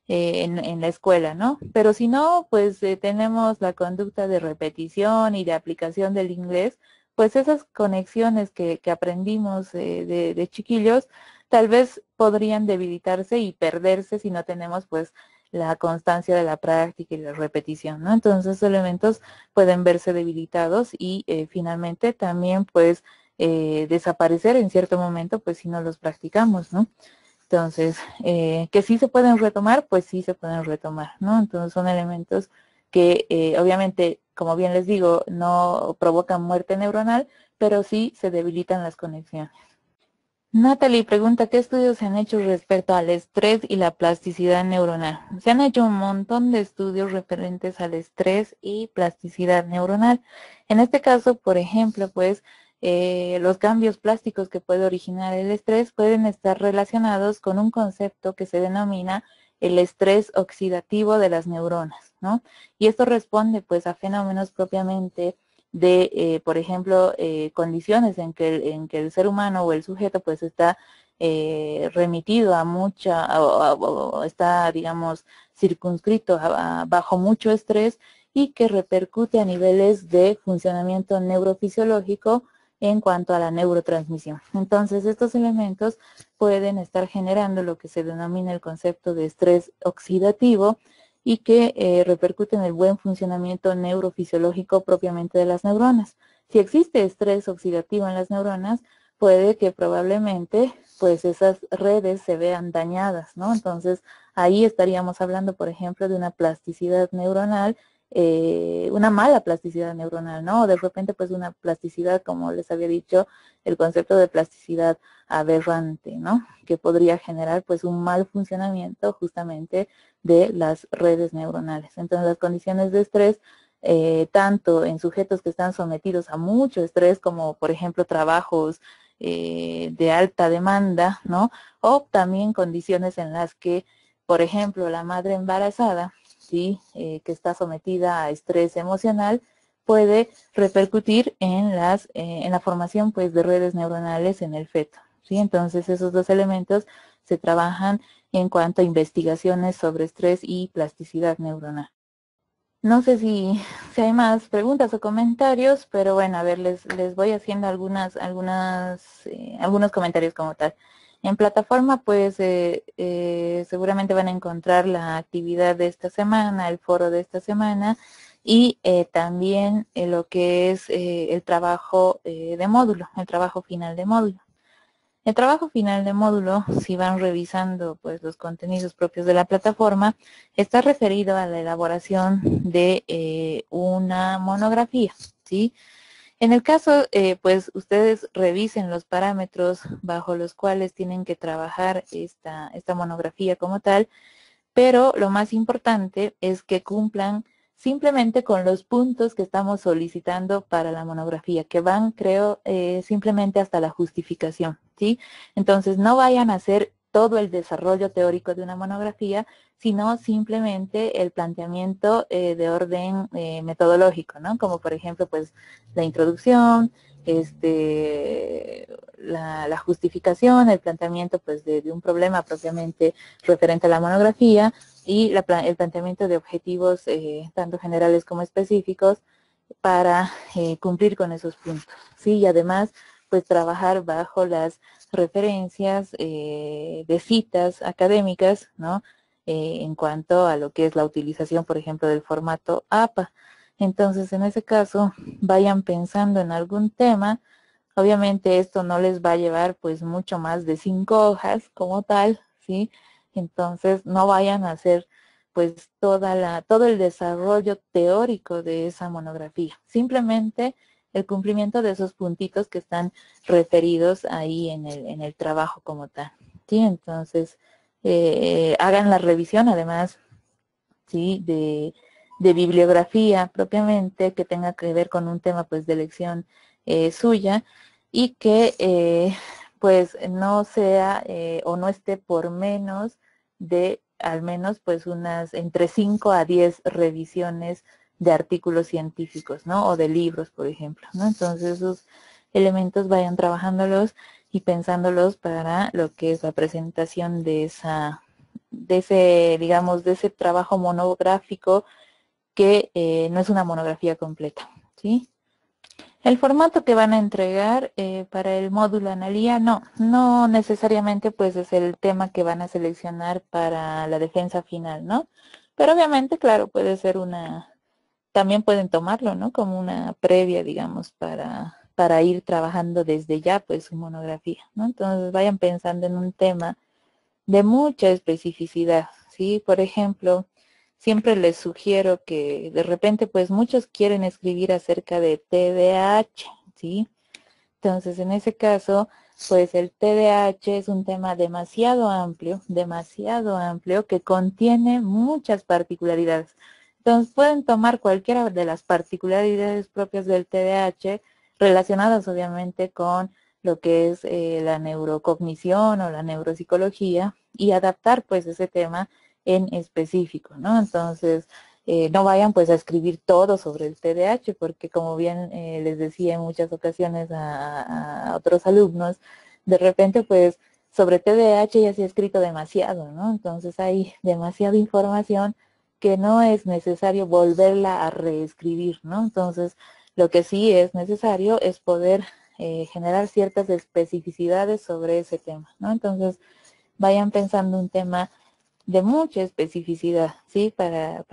en la escuela, ¿no? Pero si no, pues tenemos la conducta de repetición y de aplicación del inglés, pues esas conexiones que aprendimos de chiquillos, tal vez podrían debilitarse y perderse si no tenemos, pues, la constancia de la práctica y la repetición, ¿no? Entonces, esos elementos pueden verse debilitados y finalmente también, pues, desaparecer en cierto momento, pues, si no los practicamos, ¿no? Entonces, que sí se pueden retomar, pues sí se pueden retomar, ¿no? Entonces son elementos que obviamente, como bien les digo, no provocan muerte neuronal, pero sí se debilitan las conexiones. Natalie pregunta, ¿qué estudios se han hecho respecto al estrés y la plasticidad neuronal? Se han hecho un montón de estudios referentes al estrés y plasticidad neuronal. En este caso, por ejemplo, pues los cambios plásticos que puede originar el estrés pueden estar relacionados con un concepto que se denomina el estrés oxidativo de las neuronas, ¿no? Y esto responde pues a fenómenos propiamente de, por ejemplo, condiciones en que el ser humano o el sujeto pues está remitido a mucha, o está, digamos, circunscrito bajo mucho estrés y que repercute a niveles de funcionamiento neurofisiológico en cuanto a la neurotransmisión. Entonces, estos elementos pueden estar generando lo que se denomina el concepto de estrés oxidativo y que repercute en el buen funcionamiento neurofisiológico propiamente de las neuronas. Si existe estrés oxidativo en las neuronas, puede que probablemente pues esas redes se vean dañadas, ¿no? Entonces, ahí estaríamos hablando, por ejemplo, de una plasticidad neuronal, una mala plasticidad neuronal, ¿no? O de repente, pues una plasticidad, como les había dicho, el concepto de plasticidad aberrante, ¿no? Que podría generar, pues, un mal funcionamiento justamente de las redes neuronales. Entonces, las condiciones de estrés, tanto en sujetos que están sometidos a mucho estrés, como, por ejemplo, trabajos de alta demanda, ¿no? O también condiciones en las que, por ejemplo, la madre embarazada, ¿sí? Que está sometida a estrés emocional, puede repercutir en la formación pues de redes neuronales en el feto, ¿sí? Entonces esos dos elementos se trabajan en cuanto a investigaciones sobre estrés y plasticidad neuronal. No sé si hay más preguntas o comentarios, pero bueno, a ver, les voy haciendo algunos comentarios como tal. En plataforma, pues seguramente van a encontrar la actividad de esta semana, el foro de esta semana y también lo que es el trabajo de módulo, el trabajo final de módulo. El trabajo final de módulo, si van revisando pues los contenidos propios de la plataforma, está referido a la elaboración de una monografía, ¿sí? En el caso, pues ustedes revisen los parámetros bajo los cuales tienen que trabajar esta monografía como tal, pero lo más importante es que cumplan simplemente con los puntos que estamos solicitando para la monografía, que van, creo, simplemente hasta la justificación, ¿sí? Entonces, no vayan a hacer todo el desarrollo teórico de una monografía, sino simplemente el planteamiento de orden metodológico, ¿no? Como por ejemplo, pues, la introducción, la justificación, el planteamiento, pues, de un problema propiamente referente a la monografía y el planteamiento de objetivos tanto generales como específicos para cumplir con esos puntos, ¿sí? Y además, pues trabajar bajo las referencias de citas académicas, ¿no? En cuanto a lo que es la utilización, por ejemplo, del formato APA. Entonces, en ese caso, vayan pensando en algún tema. Obviamente esto no les va a llevar pues mucho más de 5 hojas como tal, ¿sí? Entonces no vayan a hacer pues todo el desarrollo teórico de esa monografía. Simplemente el cumplimiento de esos puntitos que están referidos ahí en el trabajo como tal, ¿sí? Entonces hagan la revisión además, ¿sí? De bibliografía propiamente que tenga que ver con un tema pues de elección suya y que pues no sea o no esté por menos de al menos pues unas entre 5 a 10 revisiones de artículos científicos, ¿no? O de libros, por ejemplo, ¿no? Entonces esos elementos vayan trabajándolos y pensándolos para lo que es la presentación de ese, digamos, de ese trabajo monográfico que no es una monografía completa, ¿sí? El formato que van a entregar para el módulo Analía, no necesariamente pues es el tema que van a seleccionar para la defensa final, ¿no? Pero obviamente, claro, puede ser también pueden tomarlo, ¿no? Como una previa, digamos, para ir trabajando desde ya pues su monografía, ¿no? Entonces vayan pensando en un tema de mucha especificidad, ¿sí? Por ejemplo, siempre les sugiero que de repente, pues muchos quieren escribir acerca de TDAH, ¿sí? Entonces, en ese caso, pues el TDAH es un tema demasiado amplio, que contiene muchas particularidades. Entonces, pueden tomar cualquiera de las particularidades propias del TDAH, relacionadas obviamente con lo que es la neurocognición o la neuropsicología y adaptar pues ese tema en específico, ¿no? Entonces, no vayan pues a escribir todo sobre el TDAH porque como bien les decía en muchas ocasiones a otros alumnos, de repente pues sobre TDAH ya se ha escrito demasiado, ¿no? Entonces hay demasiada información que no es necesario volverla a reescribir, ¿no? Entonces, lo que sí es necesario es poder generar ciertas especificidades sobre ese tema, ¿no? Entonces, vayan pensando un tema de mucha especificidad, ¿sí? Para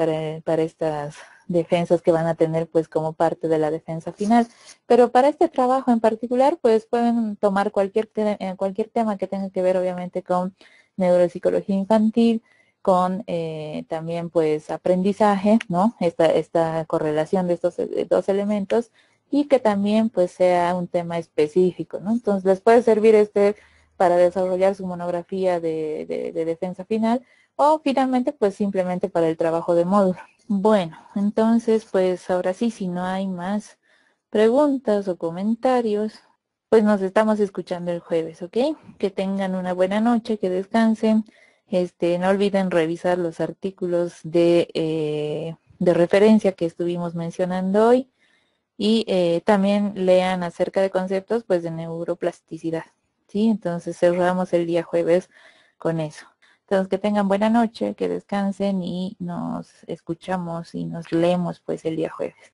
estas defensas que van a tener pues como parte de la defensa final. Pero para este trabajo en particular pues pueden tomar cualquier tema que tenga que ver obviamente con neuropsicología infantil, con también pues aprendizaje, ¿no? Esta correlación de estos dos elementos y que también pues sea un tema específico, ¿no? Entonces les puede servir para desarrollar su monografía de defensa final o finalmente pues simplemente para el trabajo de módulo. Bueno, entonces pues ahora sí, si no hay más preguntas o comentarios, pues nos estamos escuchando el jueves, ¿ok? Que tengan una buena noche, que descansen. No olviden revisar los artículos de referencia que estuvimos mencionando hoy y también lean acerca de conceptos pues de neuroplasticidad, ¿sí? Entonces cerramos el día jueves con eso. Entonces que tengan buena noche, que descansen y nos escuchamos y nos leemos pues el día jueves.